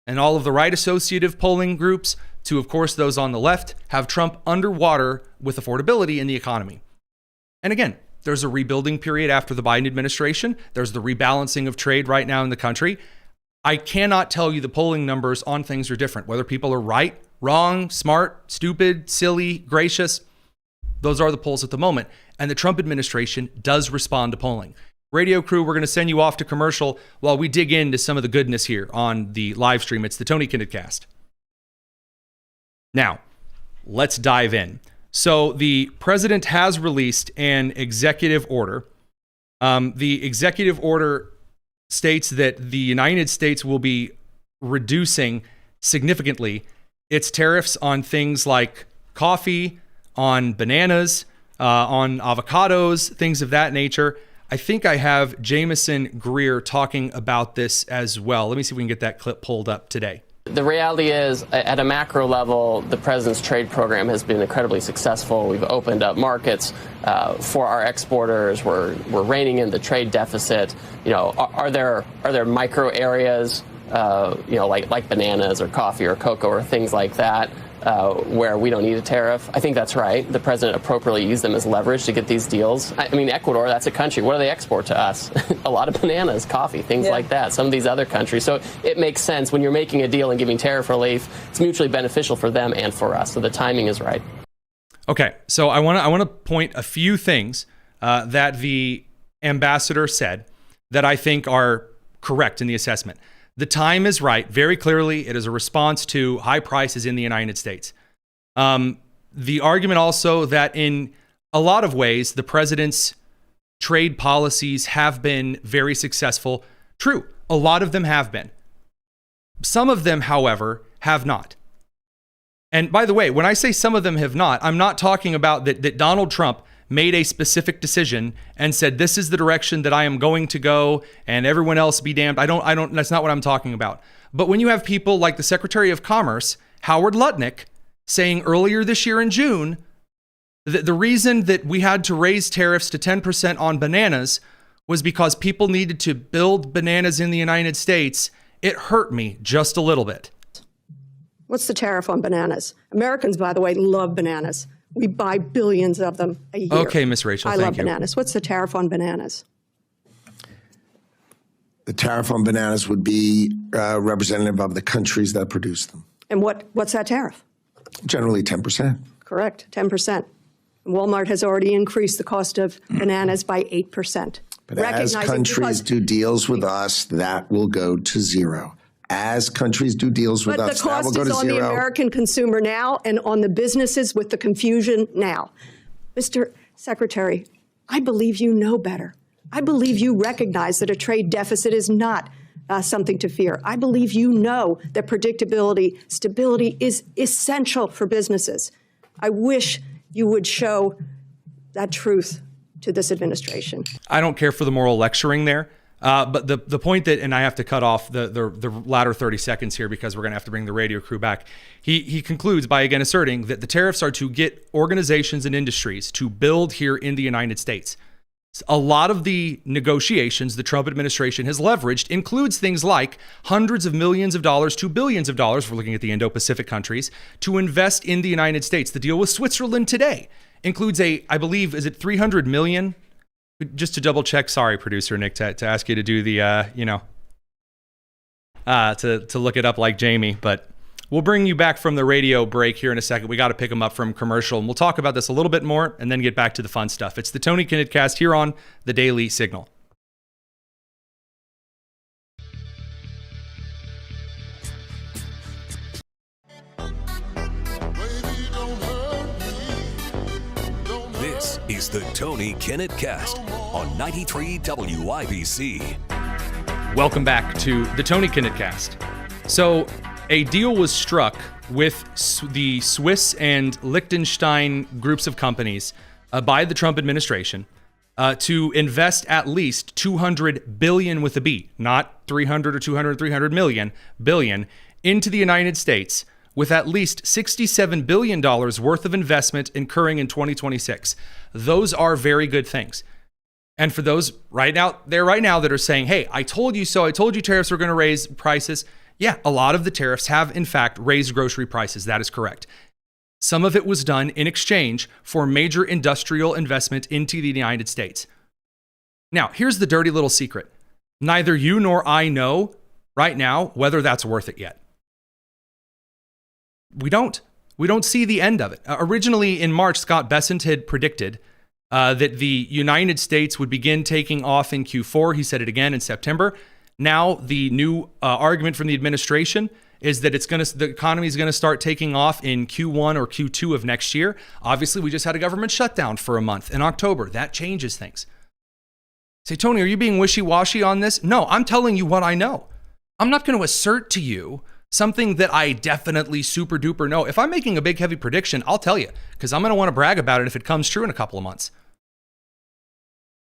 S4: and all of the right associative polling groups to, of course, those on the left, have Trump underwater with affordability in the economy. And again, there's a rebuilding period after the Biden administration. There's the rebalancing of trade right now in the country. I cannot tell you the polling numbers on things are different, whether people are right, wrong, smart, stupid, silly, gracious. Those are the polls at the moment. And the Trump administration does respond to polling. Radio crew, we're going to send you off to commercial while we dig into some of the goodness here on the live stream. It's the Tony Kinetic Cast. Now, let's dive in. So the president has released an executive order. The executive order states that the United States will be reducing significantly its tariffs on things like coffee, on bananas, on avocados, things of that nature. I think I have Jamieson Greer talking about this as well. Let me see if we can get that clip pulled up today.
S11: the reality is, at a macro level, the president's trade program has been incredibly successful. We've opened up markets for our exporters. We're reining in the trade deficit. Are there micro areas, like bananas or coffee or cocoa or things like that, where we don't need a tariff? I think that's right. The president appropriately used them as leverage to get these deals. I mean, Ecuador, that's a country. What do they export to us? A lot of bananas, coffee, things like that. Some of these other countries. So it makes sense when you're making a deal and giving tariff relief. It's mutually beneficial for them and for us. So the timing is right.
S4: Okay, so I want to point a few things that the ambassador said that I think are correct in the assessment. The time is right. Very clearly, it is a response to high prices in the United States. The argument also that in a lot of ways, the president's trade policies have been very successful. True, a lot of them have been. Some of them, however, have not. And by the way, when I say some of them have not, I'm not talking about that Donald Trump made a specific decision and said, this is the direction that I am going to go and everyone else be damned. That's not what I'm talking about. But when you have people like the Secretary of Commerce, Howard Lutnick, saying earlier this year in June, that the reason that we had to raise tariffs to 10% on bananas was because people needed to build bananas in the United States, it hurt me just a little bit.
S12: What's the tariff on bananas? Americans, by the way, love bananas. We buy billions of them a year.
S4: Okay, Miss Rachel,
S12: I love bananas. What's the tariff on bananas?
S13: The tariff on bananas would be representative of the countries that produce them.
S12: And what's that tariff?
S13: Generally 10%.
S12: Correct, 10%. Walmart has already increased the cost of bananas by 8%.
S13: But as countries do deals with us, that will go to zero. As countries do deals with us, that will go to zero. But the cost is on the American consumer now and on the businesses with the confusion now. Mr. Secretary, I believe you know better. I believe you recognize that a trade deficit is not something to fear. I believe you know that predictability, stability is essential for businesses. I wish you would show that truth to this administration.
S4: I don't care for the moral lecturing there. But the point that, and I have to cut off the latter 30 seconds here because we're going to have to bring the radio crew back. He concludes by again asserting that the tariffs are to get organizations and industries to build here in the United States. A lot of the negotiations the Trump administration has leveraged includes things like hundreds of millions of dollars to billions of dollars, we're looking at the Indo-Pacific countries, to invest in the United States. The deal with Switzerland today includes I believe, is it 300 million? Just to double check, sorry, producer Nick, to ask you to do the, to look it up like Jamie, but we'll bring you back from the radio break here in a second. We got to pick them up from commercial, and we'll talk about this a little bit more and then get back to the fun stuff. It's the Tony Kinnett Cast here on the Daily Signal.
S1: This is the Tony Kinnett Cast on 93 WIBC.
S4: Welcome back to the Tony Kinnett Cast. So a deal was struck with the Swiss and Liechtenstein groups of companies by the Trump administration to invest at least 200 billion with a B, not 300 or 200, 300 million, billion, into the United States, with at least $67 billion worth of investment incurring in 2026. Those are very good things. And for those right now that are saying, hey, I told you so, I told you tariffs were going to raise prices. Yeah, a lot of the tariffs have, in fact, raised grocery prices. That is correct. Some of it was done in exchange for major industrial investment into the United States. Now, here's the dirty little secret. Neither you nor I know right now whether that's worth it yet. We don't see the end of it. Originally in March, Scott Bessent had predicted that the United States would begin taking off in Q4. He said it again in September. Now the new argument from the administration is that the economy is going to start taking off in Q1 or Q2 of next year. Obviously, we just had a government shutdown for a month in October. That changes things. Say, Tony, are you being wishy-washy on this? No, I'm telling you what I know. I'm not going to assert to you something that I definitely super duper know. If I'm making a big heavy prediction, I'll tell you, because I'm going to want to brag about it if it comes true in a couple of months.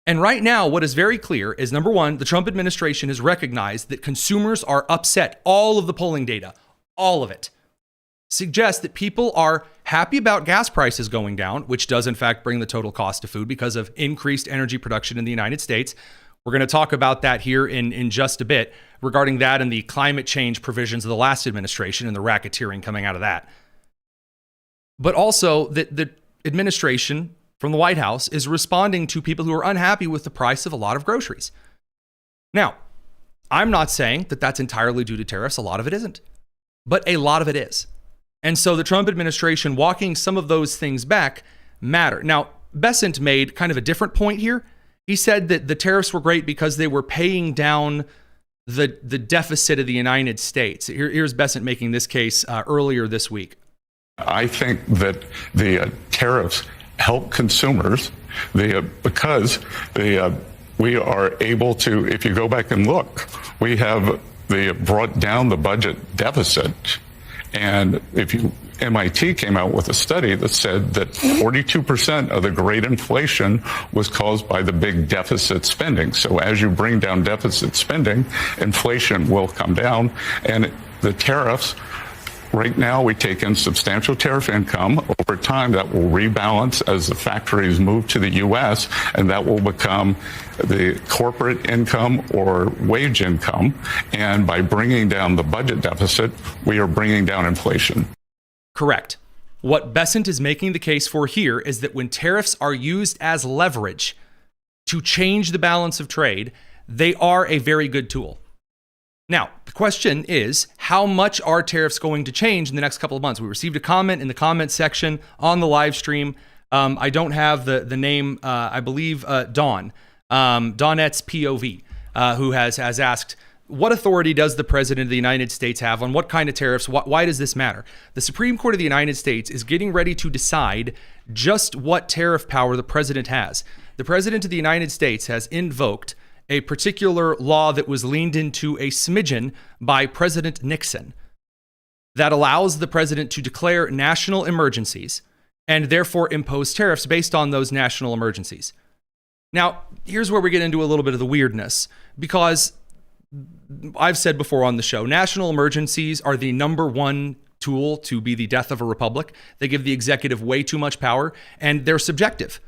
S4: And right now, what is very clear is, number one, the Trump administration has recognized that consumers are upset. All of the polling data, all of it, suggests that people are happy about gas prices going down, which does in fact bring the total cost of food because of increased energy production in the United States. We're going to talk about that here in just a bit regarding that and the climate change provisions of the last administration and the racketeering coming out of that. But also that the administration from the White House is responding to people who are unhappy with the price of a lot of groceries. Now, I'm not saying that that's entirely due to tariffs. A lot of it isn't, but a lot of it is. And so the Trump administration walking some of those things back matter. Now, Bessent made kind of a different point here. He said that the tariffs were great because they were paying down the deficit of the United States. Here's Bessent making this case earlier this week.
S14: I think that the tariffs help consumers because we are able to, if you go back and look, we have brought down the budget deficit. And MIT came out with a study that said that 42% of the great inflation was caused by the big deficit spending. So as you bring down deficit spending, inflation will come down. And the tariffs, right now, we take in substantial tariff income. Over time, that will rebalance as the factories move to the U.S., and that will become the corporate income or wage income. And by bringing down the budget deficit, we are bringing down inflation.
S4: Correct. What Bessent is making the case for here is that when tariffs are used as leverage to change the balance of trade, they are a very good tool. Now, the question is, how much are tariffs going to change in the next couple of months? We received a comment in the comment section on the live stream. I don't have the name, I believe Dawn, Dawnette's POV, who has asked, what authority does the President of the United States have on what kind of tariffs? Why does this matter? The Supreme Court of the United States is getting ready to decide just what tariff power the President has. The President of the United States has invoked a particular law that was leaned into a smidgen by President Nixon that allows the president to declare national emergencies and therefore impose tariffs based on those national emergencies. Now, here's where we get into a little bit of the weirdness, because I've said before on the show, national emergencies are the number one tool to be the death of a republic. They give the executive way too much power, and they're subjective.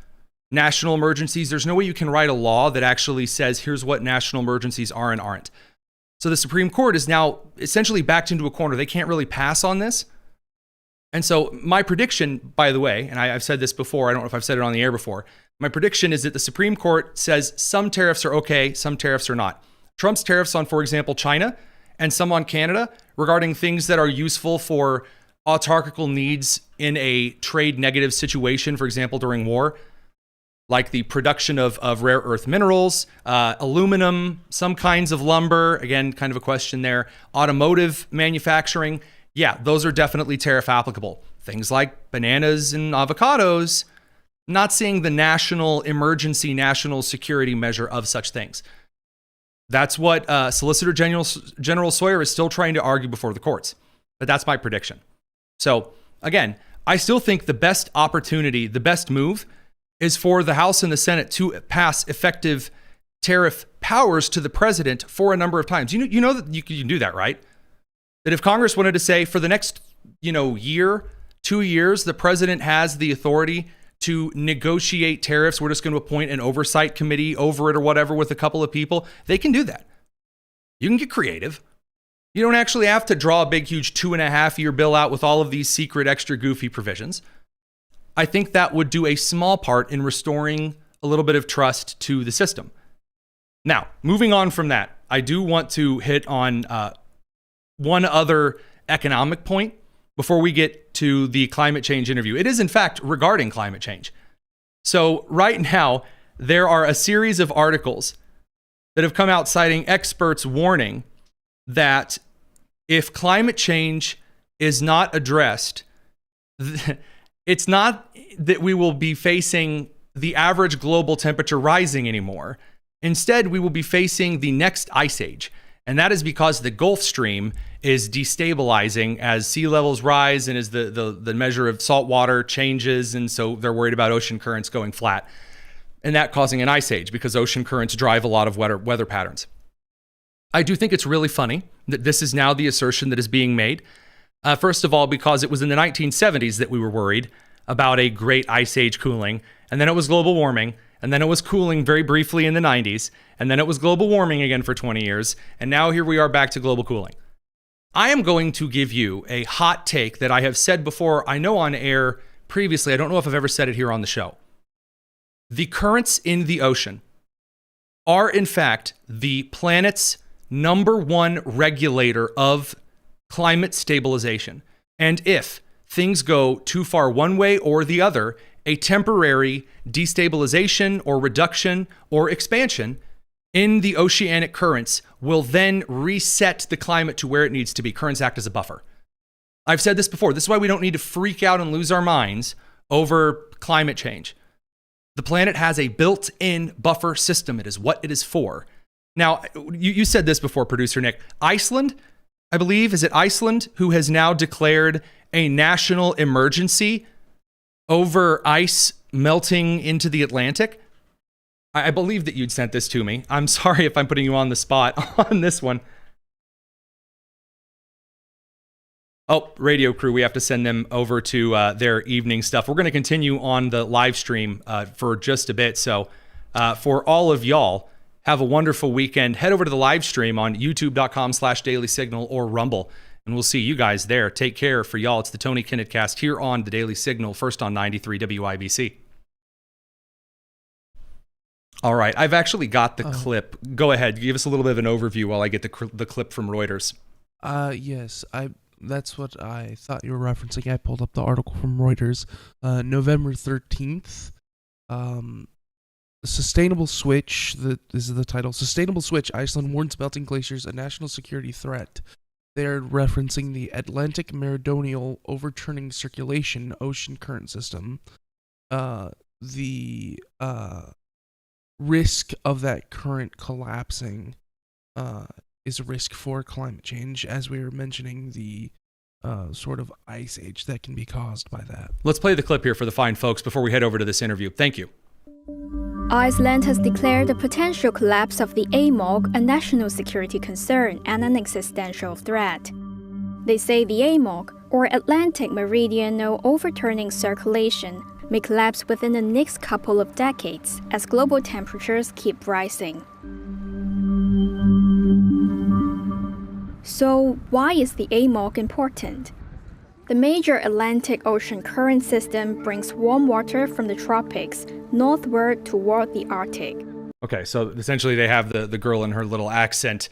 S4: National emergencies, there's no way you can write a law that actually says here's what national emergencies are and aren't. So the Supreme Court is now essentially backed into a corner. They can't really pass on this. And so my prediction, by the way, and I've said this before, I don't know if I've said it on the air before, my prediction is that the Supreme Court says some tariffs are okay, some tariffs are not. Trump's tariffs on, for example, China and some on Canada regarding things that are useful for autarchical needs in a trade negative situation, for example, during war, like the production of rare earth minerals, aluminum, some kinds of lumber, again, kind of a question there, automotive manufacturing. Yeah, those are definitely tariff applicable. Things like bananas and avocados, not seeing the national emergency, national security measure of such things. That's what Solicitor General Sawyer is still trying to argue before the courts. But that's my prediction. So again, I still think the best opportunity, the best move is for the House and the Senate to pass effective tariff powers to the president for a number of times. You know that you can do that, right? That if Congress wanted to say for the next, year, 2 years, the president has the authority to negotiate tariffs. We're just going to appoint an oversight committee over it or whatever with a couple of people. They can do that. You can get creative. You don't actually have to draw a big, huge 2.5-year bill out with all of these secret, extra goofy provisions. I think that would do a small part in restoring a little bit of trust to the system. Now, moving on from that, I do want to hit on one other economic point before we get to the climate change interview. It is, in fact, regarding climate change. So right now, there are a series of articles that have come out citing experts warning that if climate change is not addressed, it's not that we will be facing the average global temperature rising anymore. Instead, we will be facing the next ice age. And that is because the Gulf Stream is destabilizing as sea levels rise and as the measure of salt water changes. And so they're worried about ocean currents going flat. And that causing an ice age because ocean currents drive a lot of weather patterns. I do think it's really funny that this is now the assertion that is being made. First of all, because it was in the 1970s that we were worried about a great ice age cooling, and then it was global warming, and then it was cooling very briefly in the 90s, and then it was global warming again for 20 years, and now here we are back to global cooling. I am going to give you a hot take that I have said before, I know on air previously. I don't know if I've ever said it here on the show. The currents in the ocean are, in fact, the planet's #1 regulator of climate stabilization. And if things go too far one way or the other, a temporary destabilization or reduction or expansion in the oceanic currents will then reset the climate to where it needs to be. Currents act as a buffer. I've said this before. This is why we don't need to freak out and lose our minds over climate change. The planet has a built-in buffer system. It is what it is for. Now, you said this before, producer Nick. Iceland, I believe, is it Iceland, who has now declared a national emergency over ice melting into the Atlantic? I believe that you'd sent this to me. I'm sorry if I'm putting you on the spot on this one. Oh, radio crew, we have to send them over to their evening stuff. We're going to continue on the live stream for just a bit. So for all of y'all, have a wonderful weekend. Head over to the live stream on youtube.com/Daily Signal or Rumble, and we'll see you guys there. Take care. For y'all, it's the Tony Kinnett Cast here on the Daily Signal, first on 93 WIBC. All right, I've actually got the clip. Go ahead, give us a little bit of an overview while I get the clip from Reuters.
S7: Yes, that's what I thought you were referencing. I pulled up the article from Reuters, November 13th. Sustainable Switch, this is the title. Sustainable Switch, Iceland warns melting glaciers a national security threat. They're referencing the Atlantic Meridional Overturning Circulation Ocean Current System. The risk of that current collapsing is a risk for climate change, as we were mentioning the sort of ice age that can be caused by that.
S4: Let's play the clip here for the fine folks before we head over to this interview. Thank you.
S15: Iceland has declared the potential collapse of the AMOG a national security concern and an existential threat. They say the AMOG, or Atlantic Meridional Overturning Circulation, may collapse within the next couple of decades as global temperatures keep rising. So, why is the AMOG important? The major Atlantic Ocean current system brings warm water from the tropics northward toward the Arctic.
S4: Okay, so essentially they have the girl in her little accent,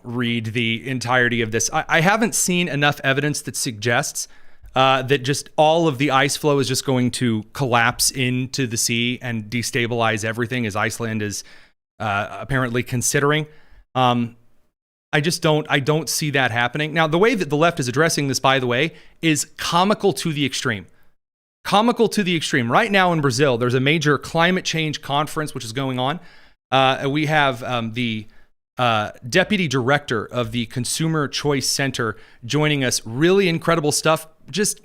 S4: read the entirety of this. I haven't seen enough evidence that suggests that just all of the ice flow is just going to collapse into the sea and destabilize everything, as Iceland is apparently considering. I don't see that happening. Now, the way that the left is addressing this, by the way, is comical to the extreme. Comical to the extreme. Right now in Brazil, there's a major climate change conference which is going on. We have the deputy director of the Consumer Choice Center joining us. Really incredible stuff. Just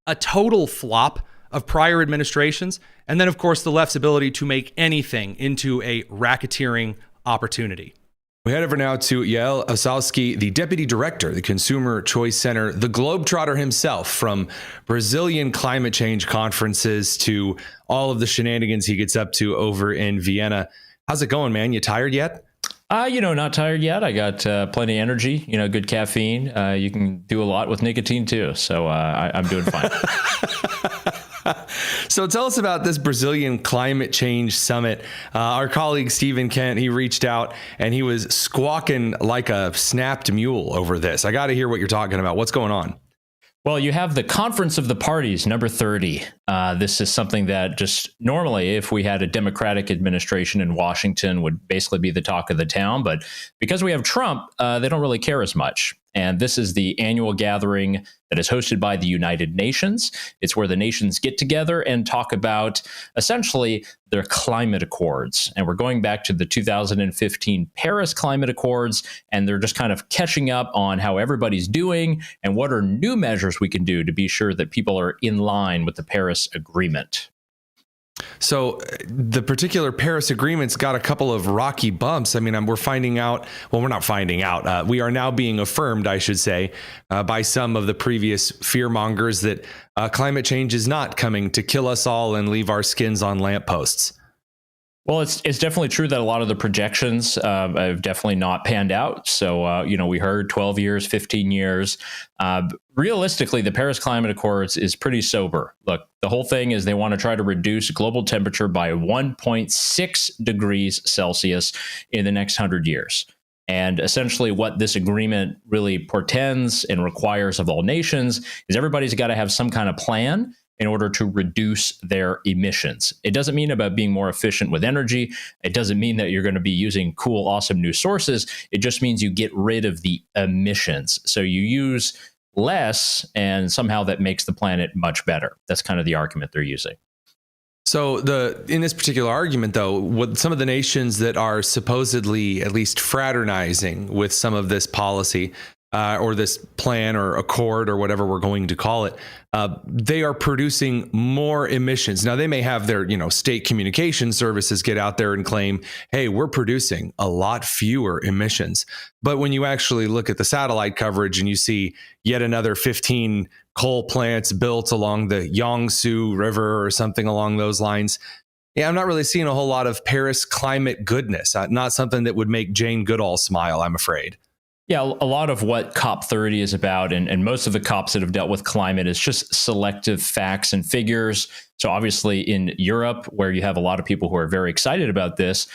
S4: a total flop of prior administrations. And then, of course, the left's ability to make anything into a racketeering opportunity.
S16: We head over now to Yael Ossowski, the Deputy Director of the Consumer Choice Center, the globetrotter himself, from Brazilian climate change conferences to all of the shenanigans he gets up to over in Vienna. How's it going, man? You tired yet?
S17: Not tired yet. I got plenty of energy, good caffeine. You can do a lot with nicotine too. So I'm doing fine.
S16: So tell us about this Brazilian climate change summit. Our colleague Stephen Kent, he reached out and he was squawking like a snapped mule over this. I got to hear what you're talking about. What's going on?
S17: Well, you have the Conference of the Parties, number 30. This is something that just normally, if we had a Democratic administration in Washington, would basically be the talk of the town. But because we have Trump, they don't really care as much. And this is the annual gathering that is hosted by the United Nations. It's where the nations get together and talk about essentially their climate accords. And we're going back to the 2015 Paris Climate Accords, and they're just kind of catching up on how everybody's doing and what are new measures we can do to be sure that people are in line with the Paris Agreement.
S16: So the particular Paris Agreement's got a couple of rocky bumps. I mean, we're finding out, well, we're not finding out. We are now being affirmed, I should say, by some of the previous fearmongers that climate change is not coming to kill us all and leave our skins on lampposts.
S17: Well, it's definitely true that a lot of the projections have definitely not panned out. So, we heard 12 years, 15 years. Realistically, the Paris Climate Accords is pretty sober. Look, the whole thing is they want to try to reduce global temperature by 1.6 degrees Celsius in the next 100 years. And essentially what this agreement really portends and requires of all nations is everybody's got to have some kind of plan in order to reduce their emissions. It doesn't mean about being more efficient with energy. It doesn't mean that you're going to be using cool, awesome new sources. It just means you get rid of the emissions. So you use less, and somehow that makes the planet much better. That's kind of the argument they're using.
S16: So in this particular argument, though, what some of the nations that are supposedly at least fraternizing with some of this policy or this plan or accord or whatever we're going to call it, they are producing more emissions. Now, they may have their, state communication services get out there and claim, hey, we're producing a lot fewer emissions. But when you actually look at the satellite coverage and you see yet another 15 coal plants built along the Yangtze River or something along those lines, yeah, I'm not really seeing a whole lot of Paris climate goodness. Not something that would make Jane Goodall smile, I'm afraid.
S17: Yeah, a lot of what COP30 is about, and most of the COPs that have dealt with climate, is just selective facts and figures. So obviously in Europe, where you have a lot of people who are very excited about this,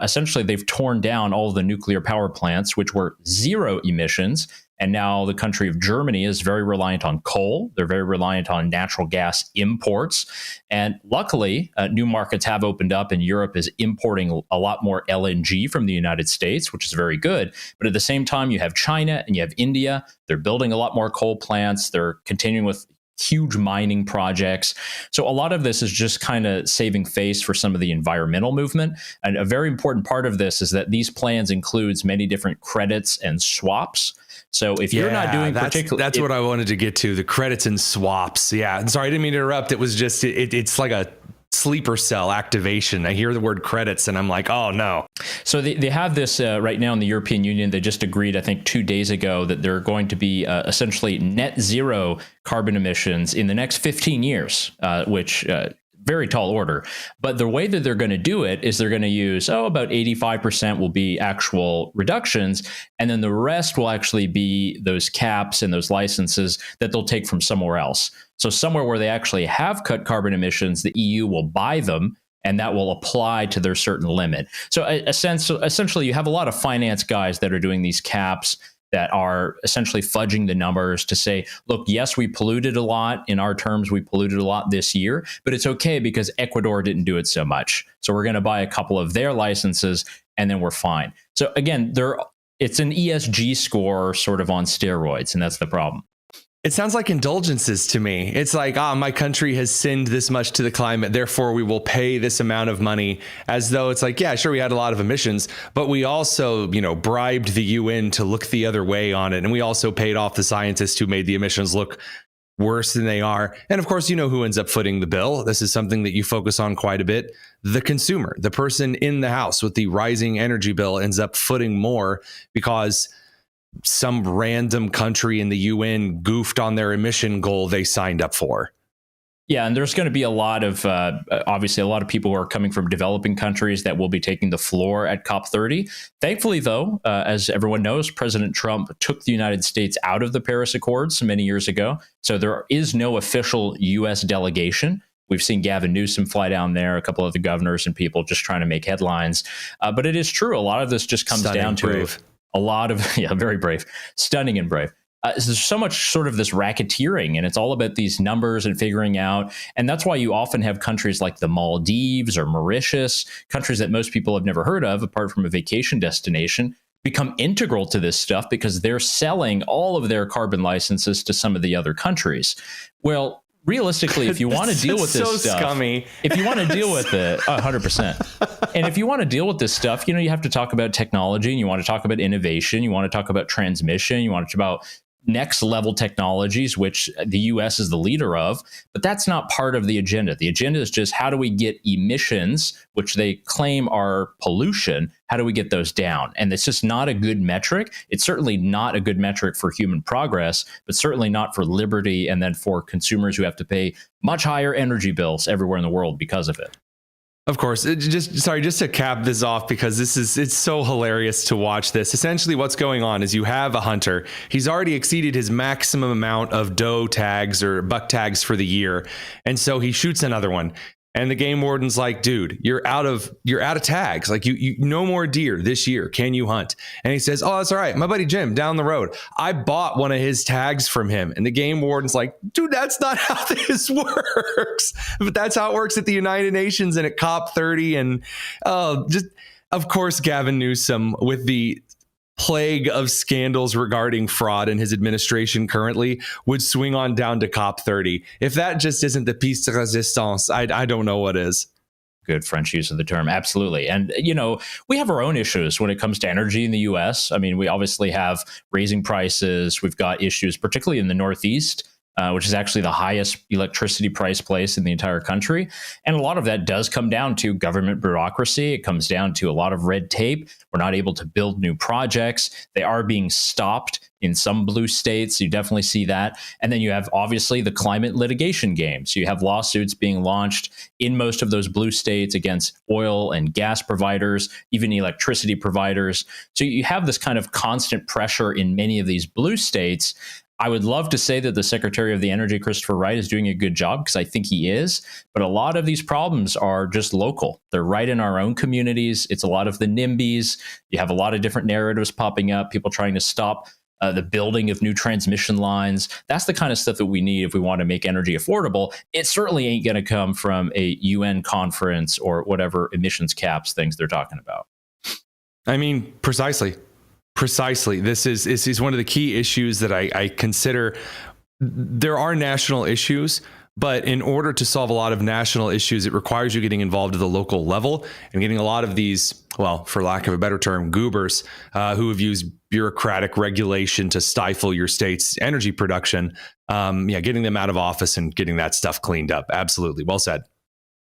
S17: essentially they've torn down all of the nuclear power plants, which were zero emissions. And now the country of Germany is very reliant on coal. They're very reliant on natural gas imports. And luckily, new markets have opened up, and Europe is importing a lot more LNG from the United States, which is very good. But at the same time, you have China and you have India. They're building a lot more coal plants. They're continuing with huge mining projects. So a lot of this is just kind of saving face for some of the environmental movement. And a very important part of this is that these plans includes many different credits and swaps. So if you're not doing
S16: that's what I wanted to get to, the credits and swaps. Yeah. Sorry, I didn't mean to interrupt. It was just, it's like a sleeper cell activation. I hear the word credits and I'm like, oh no.
S17: So they have this right now in the European Union. They just agreed, I think 2 days ago, that they're going to be essentially net zero carbon emissions in the next 15 years, which very tall order. But the way that they're going to do it is they're going to use, about 85% will be actual reductions. And then the rest will actually be those caps and those licenses that they'll take from somewhere else. So somewhere where they actually have cut carbon emissions, the EU will buy them, and that will apply to their certain limit. So essentially, you have a lot of finance guys that are doing these caps that are essentially fudging the numbers to say, look, yes, we polluted a lot. In our terms, we polluted a lot this year, but it's okay because Ecuador didn't do it so much. So we're going to buy a couple of their licenses and then we're fine. So again, it's an ESG score sort of on steroids, and that's the problem.
S16: It sounds like indulgences to me. It's like, my country has sinned this much to the climate, therefore we will pay this amount of money, as though it's like, yeah, sure, we had a lot of emissions, but we also, bribed the UN to look the other way on it. And we also paid off the scientists who made the emissions look worse than they are. And of course, who ends up footing the bill. This is something that you focus on quite a bit. The consumer, the person in the house with the rising energy bill, ends up footing more because some random country in the UN goofed on their emission goal they signed up for.
S17: Yeah, and there's going to be a lot of, obviously, a lot of people who are coming from developing countries that will be taking the floor at COP30. Thankfully, though, as everyone knows, President Trump took the United States out of the Paris Accords many years ago. So there is no official U.S. delegation. We've seen Gavin Newsom fly down there, a couple of the governors and people just trying to make headlines. But it is true. A lot of this just comes down to a lot of, very brave, stunning and brave. There's so much sort of this racketeering, and it's all about these numbers and figuring out. And that's why you often have countries like the Maldives or Mauritius, countries that most people have never heard of, apart from a vacation destination, become integral to this stuff because they're selling all of their carbon licenses to some of the other countries. Well, realistically, if you want to deal with this stuff,
S16: scummy.
S17: If you want to deal with it, 100%. And if you want to deal with this stuff, you have to talk about technology, and you want to talk about innovation, you want to talk about transmission, you want to talk about next level technologies, which the US is the leader of, but that's not part of the agenda. The agenda is just how do we get emissions, which they claim are pollution, how do we get those down? And it's just not a good metric. It's certainly not a good metric for human progress, but certainly not for liberty and then for consumers who have to pay much higher energy bills everywhere in the world because of it.
S16: Of course, just to cap this off, because it's so hilarious to watch this. Essentially what's going on is you have a hunter. He's already exceeded his maximum amount of doe tags or buck tags for the year. And so he shoots another one. And the game warden's like, dude, you're out of tags. Like you no more deer this year. Can you hunt? And he says, oh, that's all right. My buddy Jim down the road, I bought one of his tags from him. And the game warden's like, dude, that's not how this works. But that's how it works at the United Nations and at COP30. And just, of course, Gavin Newsom with the plague of scandals regarding fraud in his administration currently would swing on down to COP30. If that just isn't the piece de resistance, I don't know what is.
S17: Good French use of the term. Absolutely. And, we have our own issues when it comes to energy in the U.S. I mean, we obviously have raising prices. We've got issues, particularly in the Northeast, which is actually the highest electricity price place in the entire country. And a lot of that does come down to government bureaucracy. It comes down to a lot of red tape. We're not able to build new projects. They are being stopped in some blue states. You definitely see that. And then you have obviously the climate litigation game. So you have lawsuits being launched in most of those blue states against oil and gas providers, even electricity providers. So you have this kind of constant pressure in many of these blue states. I would love to say that the Secretary of the Energy, Christopher Wright, is doing a good job, because I think he is. But a lot of these problems are just local. They're right in our own communities. It's a lot of the NIMBYs. You have a lot of different narratives popping up, people trying to stop the building of new transmission lines. That's the kind of stuff that we need if we want to make energy affordable. It certainly ain't going to come from a UN conference or whatever emissions caps things they're talking about.
S16: I mean, precisely. This is one of the key issues that I consider. There are national issues, but in order to solve a lot of national issues, it requires you getting involved at the local level and getting a lot of these, well, for lack of a better term, goobers who have used bureaucratic regulation to stifle your state's energy production. Getting them out of office and getting that stuff cleaned up. Absolutely. Well said.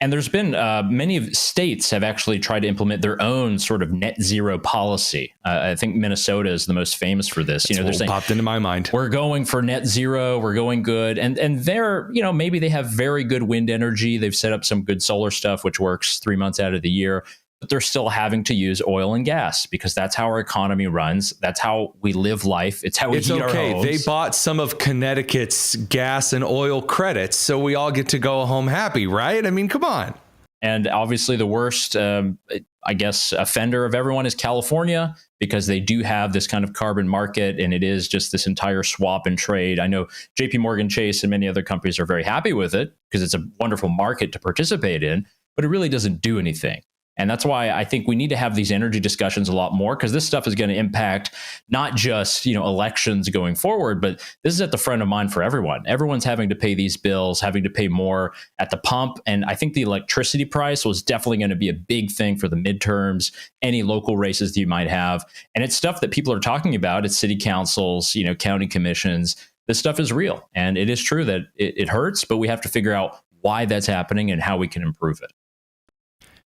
S17: And there's been many of states have actually tried to implement their own sort of net zero policy. I think Minnesota is the most famous for this.
S16: That's they're saying, popped into my mind.
S17: We're going for net zero. We're going good. And they're, maybe they have very good wind energy. They've set up some good solar stuff, which works 3 months out of the year. But they're still having to use oil and gas because that's how our economy runs. That's how we live life. It's how we heat our homes.
S16: They bought some of Connecticut's gas and oil credits, so we all get to go home happy, right? I mean, come on.
S17: And obviously the worst, offender of everyone is California, because they do have this kind of carbon market, and it is just this entire swap and trade. I know JP Morgan Chase and many other companies are very happy with it because it's a wonderful market to participate in, but it really doesn't do anything. And that's why I think we need to have these energy discussions a lot more, because this stuff is going to impact not just, elections going forward, but this is at the front of mind for everyone. Everyone's having to pay these bills, having to pay more at the pump. And I think the electricity price was definitely going to be a big thing for the midterms, any local races that you might have. And it's stuff that people are talking about at city councils, county commissions. This stuff is real. And it is true that it hurts, but we have to figure out why that's happening and how we can improve it.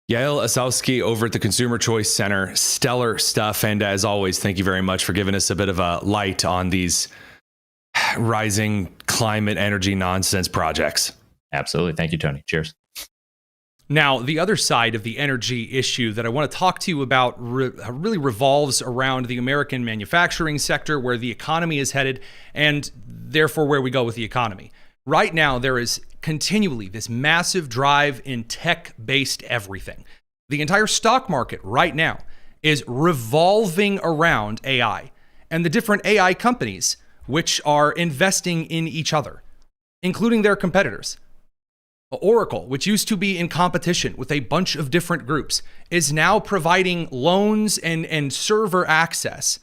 S16: Yael Ossowski over at the Consumer Choice Center. Stellar stuff. And as always, thank you very much for giving us a bit of a light on these rising climate energy nonsense projects.
S17: Absolutely. Thank you, Tony. Cheers.
S4: Now, the other side of the energy issue that I want to talk to you about really revolves around the American manufacturing sector, where the economy is headed, and therefore where we go with the economy. Right now, there is continually this massive drive in tech-based everything. The entire stock market right now is revolving around AI and the different AI companies which are investing in each other, including their competitors. Oracle, which used to be in competition with a bunch of different groups, is now providing loans and server access,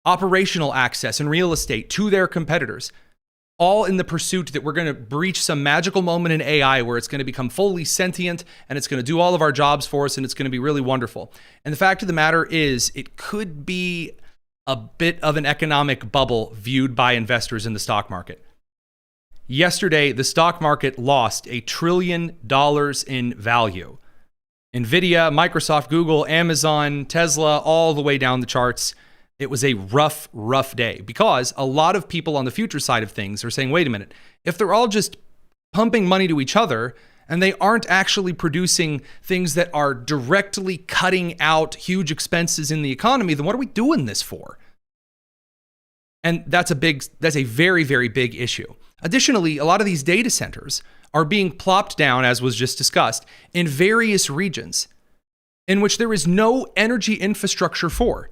S4: operational access and real estate to their competitors, all in the pursuit that we're going to breach some magical moment in AI where it's going to become fully sentient and it's going to do all of our jobs for us and it's going to be really wonderful. And the fact of the matter is, it could be a bit of an economic bubble viewed by investors in the stock market. Yesterday, the stock market lost $1 trillion in value. Nvidia, Microsoft, Google, Amazon, Tesla, all the way down the charts. It was a rough, rough day because a lot of people on the future side of things are saying, wait a minute, if they're all just pumping money to each other and they aren't actually producing things that are directly cutting out huge expenses in the economy, then what are we doing this for? And that's a very, very big issue. Additionally, a lot of these data centers are being plopped down, as was just discussed, in various regions in which there is no energy infrastructure for.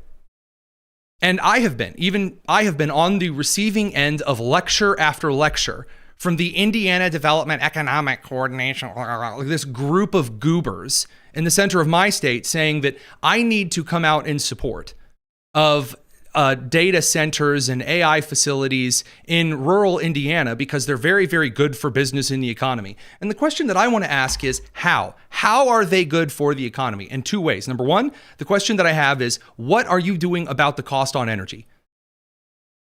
S4: And I have been on the receiving end of lecture after lecture from the Indiana Development Economic Coordination, this group of goobers in the center of my state saying that I need to come out in support of data centers and AI facilities in rural Indiana because they're very, very good for business in the economy. And the question that I want to ask is how? How are they good for the economy? In two ways. Number one, the question that I have is, what are you doing about the cost on energy?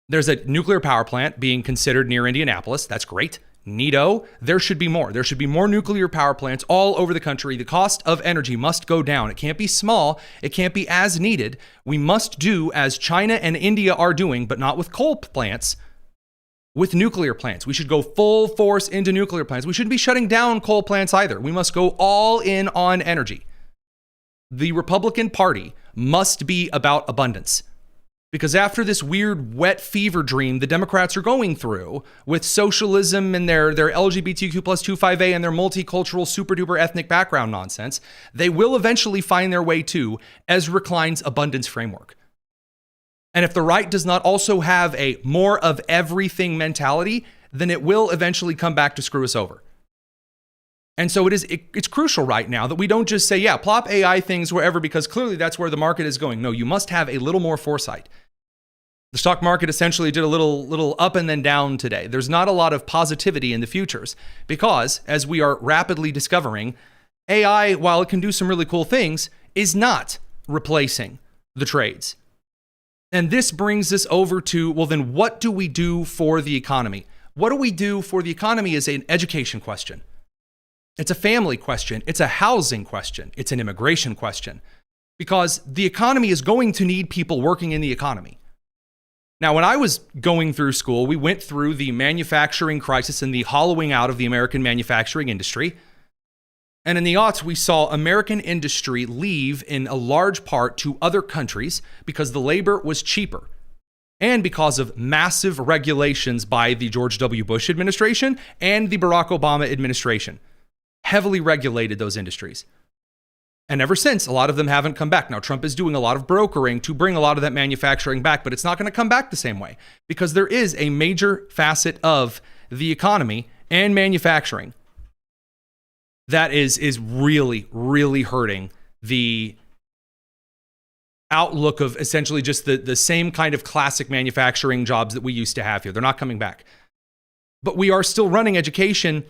S4: There's a nuclear power plant being considered near Indianapolis. That's great. Neato. There should be more. There should be more nuclear power plants all over the country. The cost of energy must go down. It can't be small. It can't be as needed. We must do as China and India are doing, but not with coal plants, with nuclear plants. We should go full force into nuclear plants. We shouldn't be shutting down coal plants either. We must go all in on energy. The Republican Party must be about abundance. Because after this weird wet fever dream the Democrats are going through with socialism and their LGBTQ plus 25A and their multicultural super duper ethnic background nonsense, they will eventually find their way to Ezra Klein's abundance framework. And if the right does not also have a more of everything mentality, then it will eventually come back to screw us over. And so it's crucial right now that we don't just say, yeah, plop AI things wherever because clearly that's where the market is going. No, you must have a little more foresight. The stock market essentially did a little up and then down today. There's not a lot of positivity in the futures because, as we are rapidly discovering, AI, while it can do some really cool things, is not replacing the trades. And this brings us over to, well, then what do we do for the economy? What do we do for the economy is an education question. It's a family question. It's a housing question. It's an immigration question. Because the economy is going to need people working in the economy. Now, when I was going through school, we went through the manufacturing crisis and the hollowing out of the American manufacturing industry. And in the aughts, we saw American industry leave in a large part to other countries because the labor was cheaper. And because of massive regulations by the George W. Bush administration and the Barack Obama administration. Heavily regulated those industries. And ever since, a lot of them haven't come back. Now, Trump is doing a lot of brokering to bring a lot of that manufacturing back, but it's not going to come back the same way because there is a major facet of the economy and manufacturing that is really, really hurting the outlook of essentially just the same kind of classic manufacturing jobs that we used to have here. They're not coming back. But we are still running education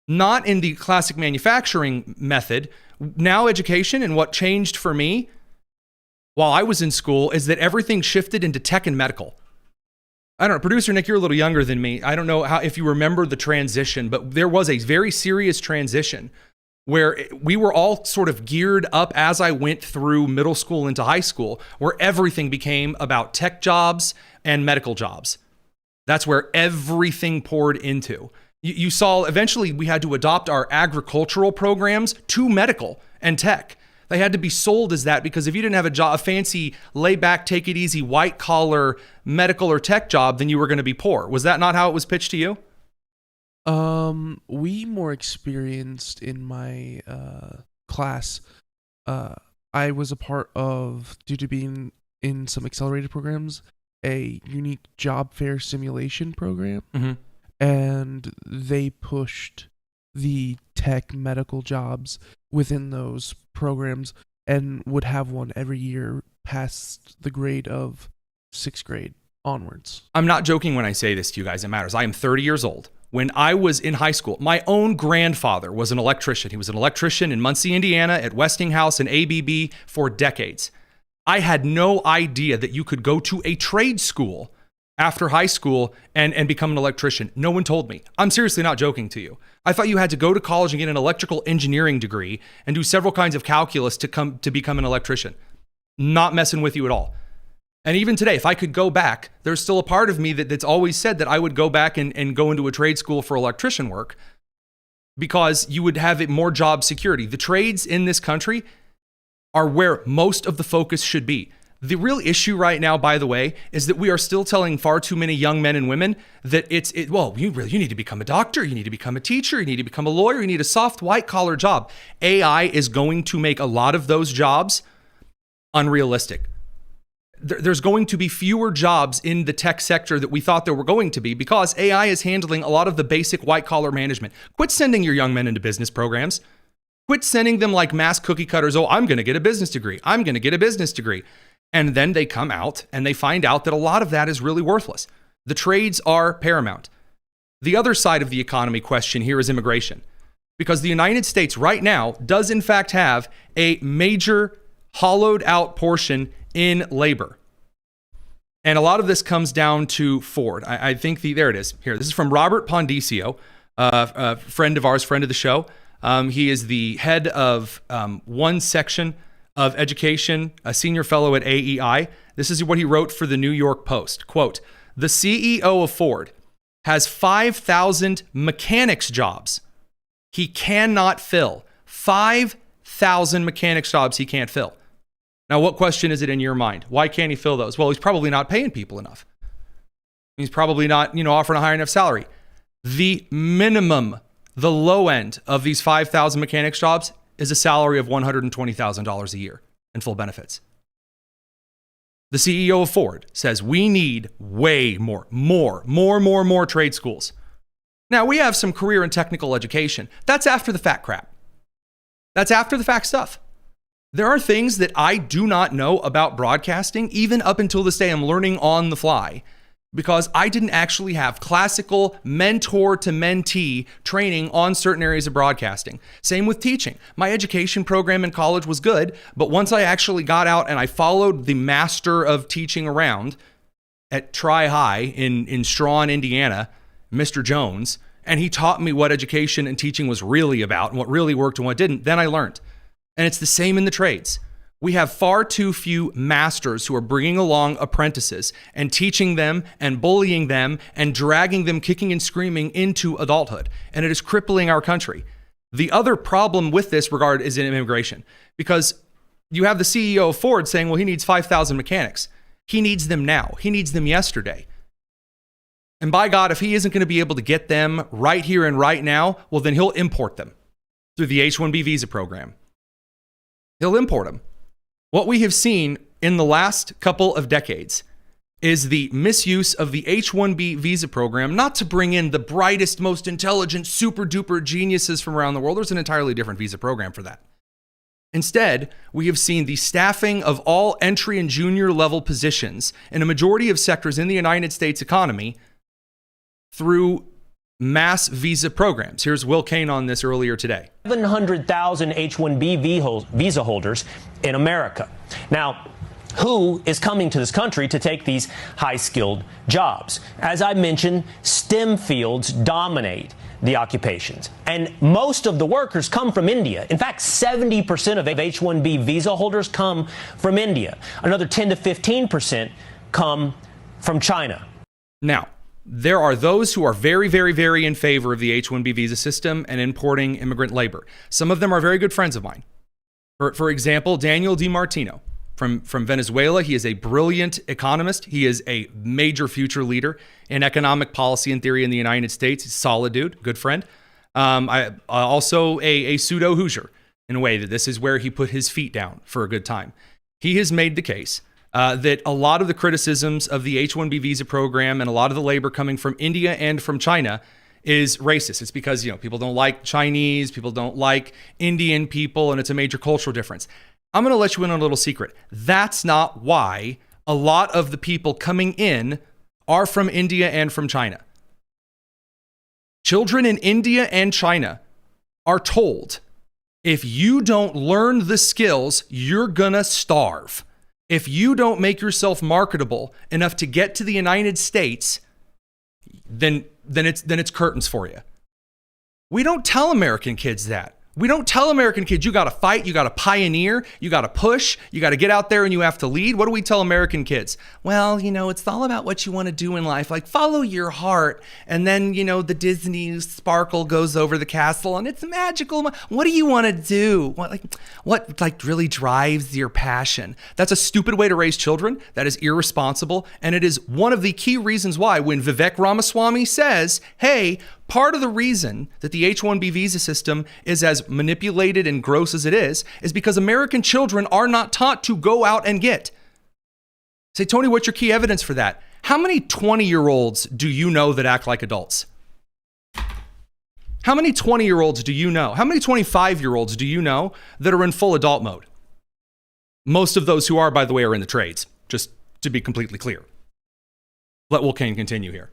S4: not in the classic manufacturing method. Now education, and what changed for me while I was in school, is that everything shifted into tech and medical. I don't know, producer Nick, you're a little younger than me. I don't know if you remember the transition, but there was a very serious transition where we were all sort of geared up as I went through middle school into high school, where everything became about tech jobs and medical jobs. That's where everything poured into. You saw eventually we had to adopt our agricultural programs to medical and tech. They had to be sold as that because if you didn't have a fancy lay back, take it easy, white collar medical or tech job, then you were going to be poor. Was that not how it was pitched to you?
S7: We more experienced in my class. I was a part of, due to being in some accelerated programs, a unique job fair simulation program.
S4: Mm-hmm.
S7: And they pushed the tech medical jobs within those programs and would have one every year past the grade of 6th grade onwards.
S4: I'm not joking when I say this to you guys. It matters. I am 30 years old. When I was in high school, my own grandfather was an electrician. He was an electrician in Muncie, Indiana at Westinghouse and ABB for decades. I had no idea that you could go to a trade school after high school and become an electrician. No one told me. I'm seriously not joking to you. I thought you had to go to college and get an electrical engineering degree and do several kinds of calculus to become an electrician. Not messing with you at all. And even today, if I could go back, there's still a part of me that's always said that I would go back and go into a trade school for electrician work because you would have more job security. The trades in this country are where most of the focus should be. The real issue right now, by the way, is that we are still telling far too many young men and women that you need to become a doctor, you need to become a teacher, you need to become a lawyer, you need a soft white collar job. AI is going to make a lot of those jobs unrealistic. There's going to be fewer jobs in the tech sector that we thought there were going to be because AI is handling a lot of the basic white collar management. Quit sending your young men into business programs. Quit sending them like mass cookie cutters. Oh, I'm going to get a business degree. I'm going to get a business degree. And then they come out and they find out that a lot of that is really worthless. The trades are paramount. The other side of the economy question here is immigration. Because the United States right now does in fact have a major hollowed out portion in labor. And a lot of this comes down to Ford. I think there it is. Here, this is from Robert Pondicio, a friend of ours, friend of the show. He is the head of one section of education, a senior fellow at AEI. This is what he wrote for the New York Post. Quote, the CEO of Ford has 5,000 mechanics jobs he cannot fill. 5,000 mechanics jobs he can't fill. Now, what question is it in your mind? Why can't he fill those? Well, he's probably not paying people enough. He's probably not, offering a high enough salary. The minimum, the low end of these 5,000 mechanics jobs is a salary of $120,000 a year and full benefits. The CEO of Ford says we need way more trade schools. Now, we have some career and technical education. That's after the fact crap. That's after the fact stuff. There are things that I do not know about broadcasting, even up until this day. I'm learning on the fly because I didn't actually have classical mentor to mentee training on certain areas of broadcasting. Same with teaching. My education program in college was good, but once I actually got out and I followed the master of teaching around at Tri-High in Strawn, Indiana, Mr. Jones, and he taught me what education and teaching was really about and what really worked and what didn't, then I learned. And it's the same in the trades. We have far too few masters who are bringing along apprentices and teaching them and bullying them and dragging them kicking and screaming into adulthood. And it is crippling our country. The other problem with this regard is in immigration, because you have the CEO of Ford saying, well, he needs 5,000 mechanics. He needs them now. He needs them yesterday. And by God, if he isn't going to be able to get them right here and right now, well, then he'll import them through the H-1B visa program. He'll import them. What we have seen in the last couple of decades is the misuse of the H-1B visa program, not to bring in the brightest, most intelligent, super duper geniuses from around the world. There's an entirely different visa program for that. Instead, we have seen the staffing of all entry and junior level positions in a majority of sectors in the United States economy through mass visa programs. Here's Will Kane on this earlier today.
S18: 700,000 H-1B visa holders in America. Now, who is coming to this country to take these high-skilled jobs? As I mentioned, STEM fields dominate the occupations. And most of the workers come from India. In fact, 70% of H-1B visa holders come from India. Another 10 to 15% come from China.
S4: Now, there are those who are very, very, very in favor of the H-1B visa system and importing immigrant labor. Some of them are very good friends of mine. For example, Daniel DiMartino from Venezuela. He is a brilliant economist. He is a major future leader in economic policy and theory in the United States. He's a solid dude, good friend. Also a pseudo Hoosier in a way that this is where he put his feet down for a good time. He has made the case that a lot of the criticisms of the H-1B visa program and a lot of the labor coming from India and from China is racist. It's because, people don't like Chinese, people don't like Indian people, and it's a major cultural difference. I'm going to let you in on a little secret. That's not why a lot of the people coming in are from India and from China. Children in India and China are told, if you don't learn the skills, you're going to starve. If you don't make yourself marketable enough to get to the United States, then it's curtains for you. We don't tell American kids that. We don't tell American kids, you got to fight, you got to pioneer, you got to push, you got to get out there and you have to lead. What do we tell American kids? Well, it's all about what you want to do in life. Like, follow your heart. And then, the Disney sparkle goes over the castle and it's magical. What do you want to do? What really drives your passion? That's a stupid way to raise children. That is irresponsible. And it is one of the key reasons why when Vivek Ramaswamy says, hey, part of the reason that the H-1B visa system is as manipulated and gross as it is because American children are not taught to go out and get. Say, Tony, what's your key evidence for that? How many 20-year-olds do you know that act like adults? How many 20-year-olds do you know? How many 25-year-olds do you know that are in full adult mode? Most of those who are, by the way, are in the trades, just to be completely clear. Let Will Kane continue here.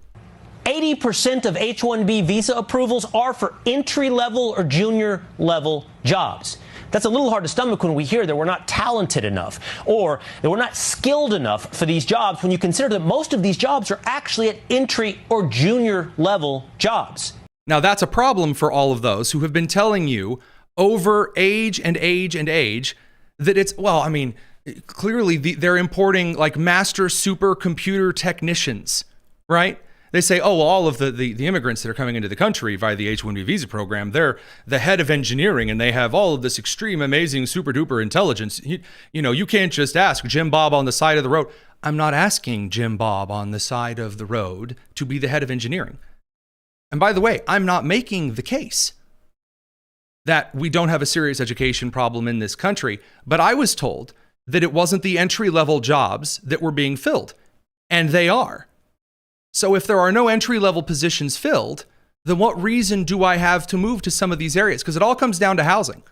S18: 80% of H-1B visa approvals are for entry-level or junior-level jobs. That's a little hard to stomach when we hear that we're not talented enough or that we're not skilled enough for these jobs when you consider that most of these jobs are actually at entry or junior-level jobs.
S4: Now, that's a problem for all of those who have been telling you over age and age and age that it's, clearly they're importing like master supercomputer technicians, right? They say, all of the immigrants that are coming into the country via the H-1B visa program, they're the head of engineering and they have all of this extreme, amazing, super duper intelligence. You can't just ask Jim Bob on the side of the road. I'm not asking Jim Bob on the side of the road to be the head of engineering. And by the way, I'm not making the case that we don't have a serious education problem in this country, but I was told that it wasn't the entry-level jobs that were being filled, and they are. So if there are no entry-level positions filled, then what reason do I have to move to some of these areas? Because it all comes down to housing.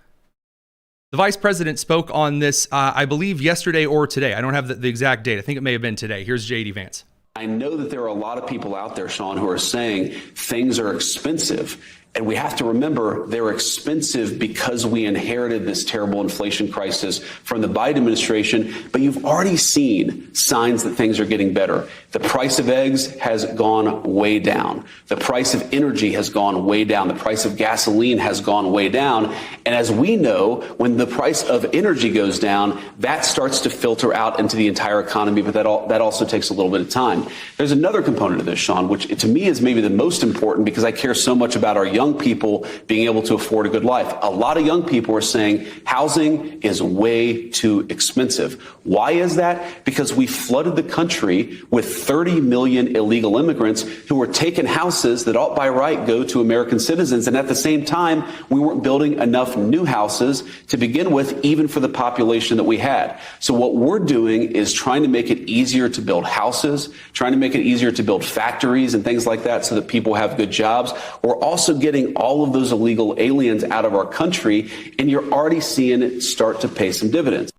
S4: The vice president spoke on this, I believe, yesterday or today. I don't have the exact date. I think it may have been today. Here's J.D. Vance.
S19: I know that there are a lot of people out there, Sean, who are saying things are expensive. And we have to remember they're expensive because we inherited this terrible inflation crisis from the Biden administration. But you've already seen signs that things are getting better. The price of eggs has gone way down. The price of energy has gone way down. The price of gasoline has gone way down. And as we know, when the price of energy goes down, that starts to filter out into the entire economy. But that also takes a little bit of time. There's another component of this, Sean, which to me is maybe the most important because I care so much about our young people being able to afford a good life. A lot of young people are saying housing is way too expensive. Why is that? Because we flooded the country with 30 million illegal immigrants who were taking houses that ought by right go to American citizens. And at the same time, we weren't building enough new houses to begin with, even for the population that we had. So what we're doing is trying to make it easier to build houses, trying to make it easier to build factories and things like that so that people have good jobs. We're also getting all of those illegal aliens out of our country, and you're already seeing it start to pay some dividends.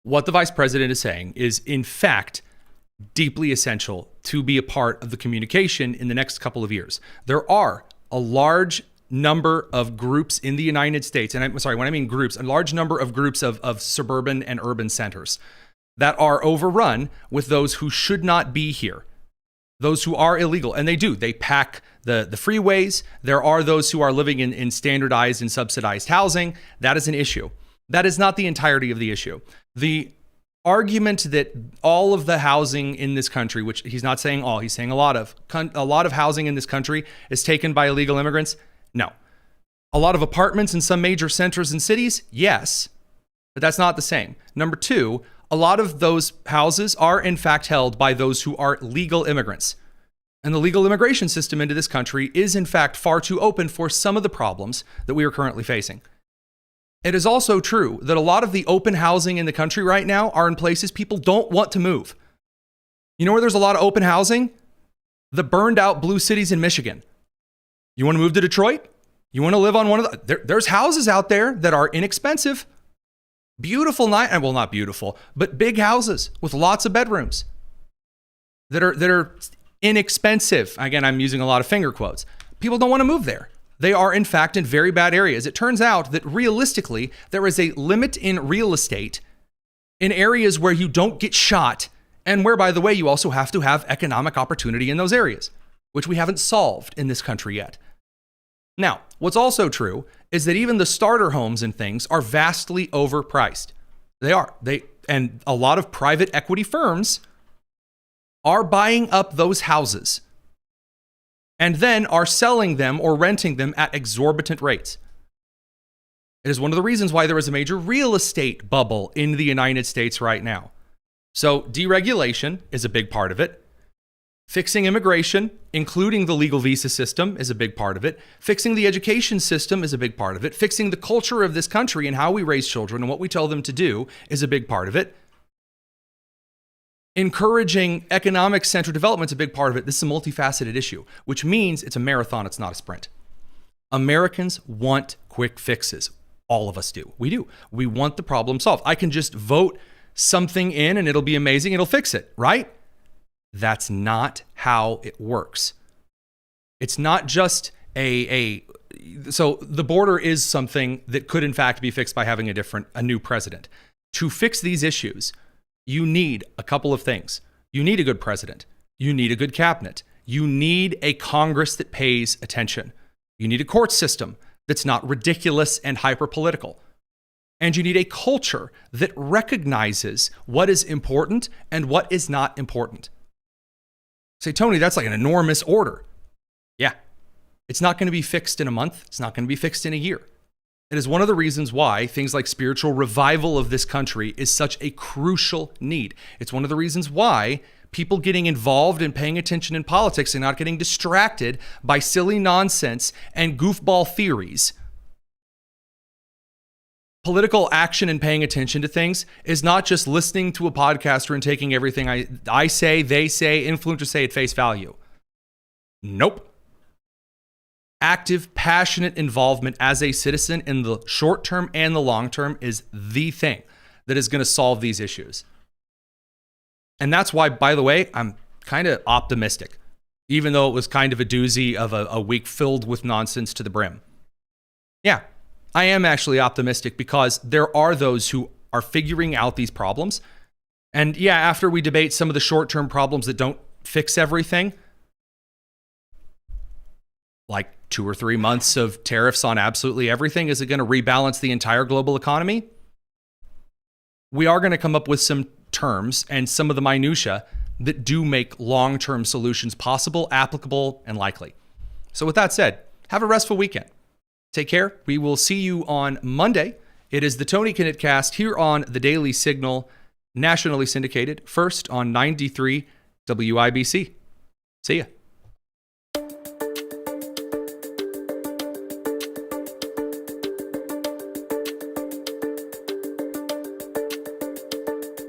S4: What the vice president is saying is, in fact, deeply essential to be a part of the communication in the next couple of years. There are a large number of groups in the United States, and I'm sorry, when I mean groups, a large number of groups of suburban and urban centers that are overrun with those who should not be here, those who are illegal. And they pack the freeways. There are those who are living in standardized and subsidized housing. That is an issue. That is not the entirety of the issue. The argument that all of the housing in this country, which he's not saying all, he's saying a lot of housing in this country is taken by illegal immigrants. No. A lot of apartments in some major centers and cities, yes, but that's not the same. Number two, a lot of those houses are in fact held by those who are legal immigrants. And the legal immigration system into this country is in fact far too open for some of the problems that we are currently facing. It is also true that a lot of the open housing in the country right now are in places people don't want to move. You know where there's a lot of open housing? The burned out blue cities in Michigan. You want to move to Detroit? You want to live on one of there's houses out there that are inexpensive. Beautiful well, not beautiful, but big houses with lots of bedrooms that are inexpensive. Again, I'm using a lot of finger quotes. People don't want to move there. They are, in fact, in very bad areas. It turns out that realistically, there is a limit in real estate in areas where you don't get shot, and where, by the way, you also have to have economic opportunity in those areas, which we haven't solved in this country yet. Now, what's also true is that even the starter homes and things are vastly overpriced. They are. And a lot of private equity firms are buying up those houses and then are selling them or renting them at exorbitant rates. It is one of the reasons why there is a major real estate bubble in the United States right now. So deregulation is a big part of it. Fixing immigration, including the legal visa system, is a big part of it. Fixing the education system is a big part of it. Fixing the culture of this country and how we raise children and what we tell them to do is a big part of it. Encouraging economic-centered development is a big part of it. This is a multifaceted issue, which means it's a marathon, it's not a sprint. Americans want quick fixes. All of us do. We do. We want the problem solved. I can just vote something in and it'll be amazing. It'll fix it, right? That's not how it works. It's not just so the border is something that could in fact be fixed by having a new president. To fix these issues, you need a couple of things. You need a good president. You need a good cabinet. You need a Congress that pays attention. You need a court system that's not ridiculous and hyper-political. And you need a culture that recognizes what is important and what is not important. Say, Tony, that's like an enormous order. Yeah. It's not going to be fixed in a month. It's not going to be fixed in a year. It is one of the reasons why things like spiritual revival of this country is such a crucial need. It's one of the reasons why people getting involved and paying attention in politics and not getting distracted by silly nonsense and goofball theories. Political action and paying attention to things is not just listening to a podcaster and taking everything I say, they say, influencers say at face value. Nope. Active, passionate involvement as a citizen in the short term and the long term is the thing that is going to solve these issues. And that's why, by the way, I'm kind of optimistic, even though it was kind of a doozy of a week filled with nonsense to the brim. Yeah. I am actually optimistic because there are those who are figuring out these problems. And yeah, after we debate some of the short-term problems that don't fix everything, like 2 or 3 months of tariffs on absolutely everything, is it going to rebalance the entire global economy? We are going to come up with some terms and some of the minutia that do make long-term solutions possible, applicable, and likely. So with that said, have a restful weekend. Take care. We will see you on Monday. It is the Tony Kinnett Cast here on the Daily Signal, nationally syndicated, first on 93 WIBC. See ya.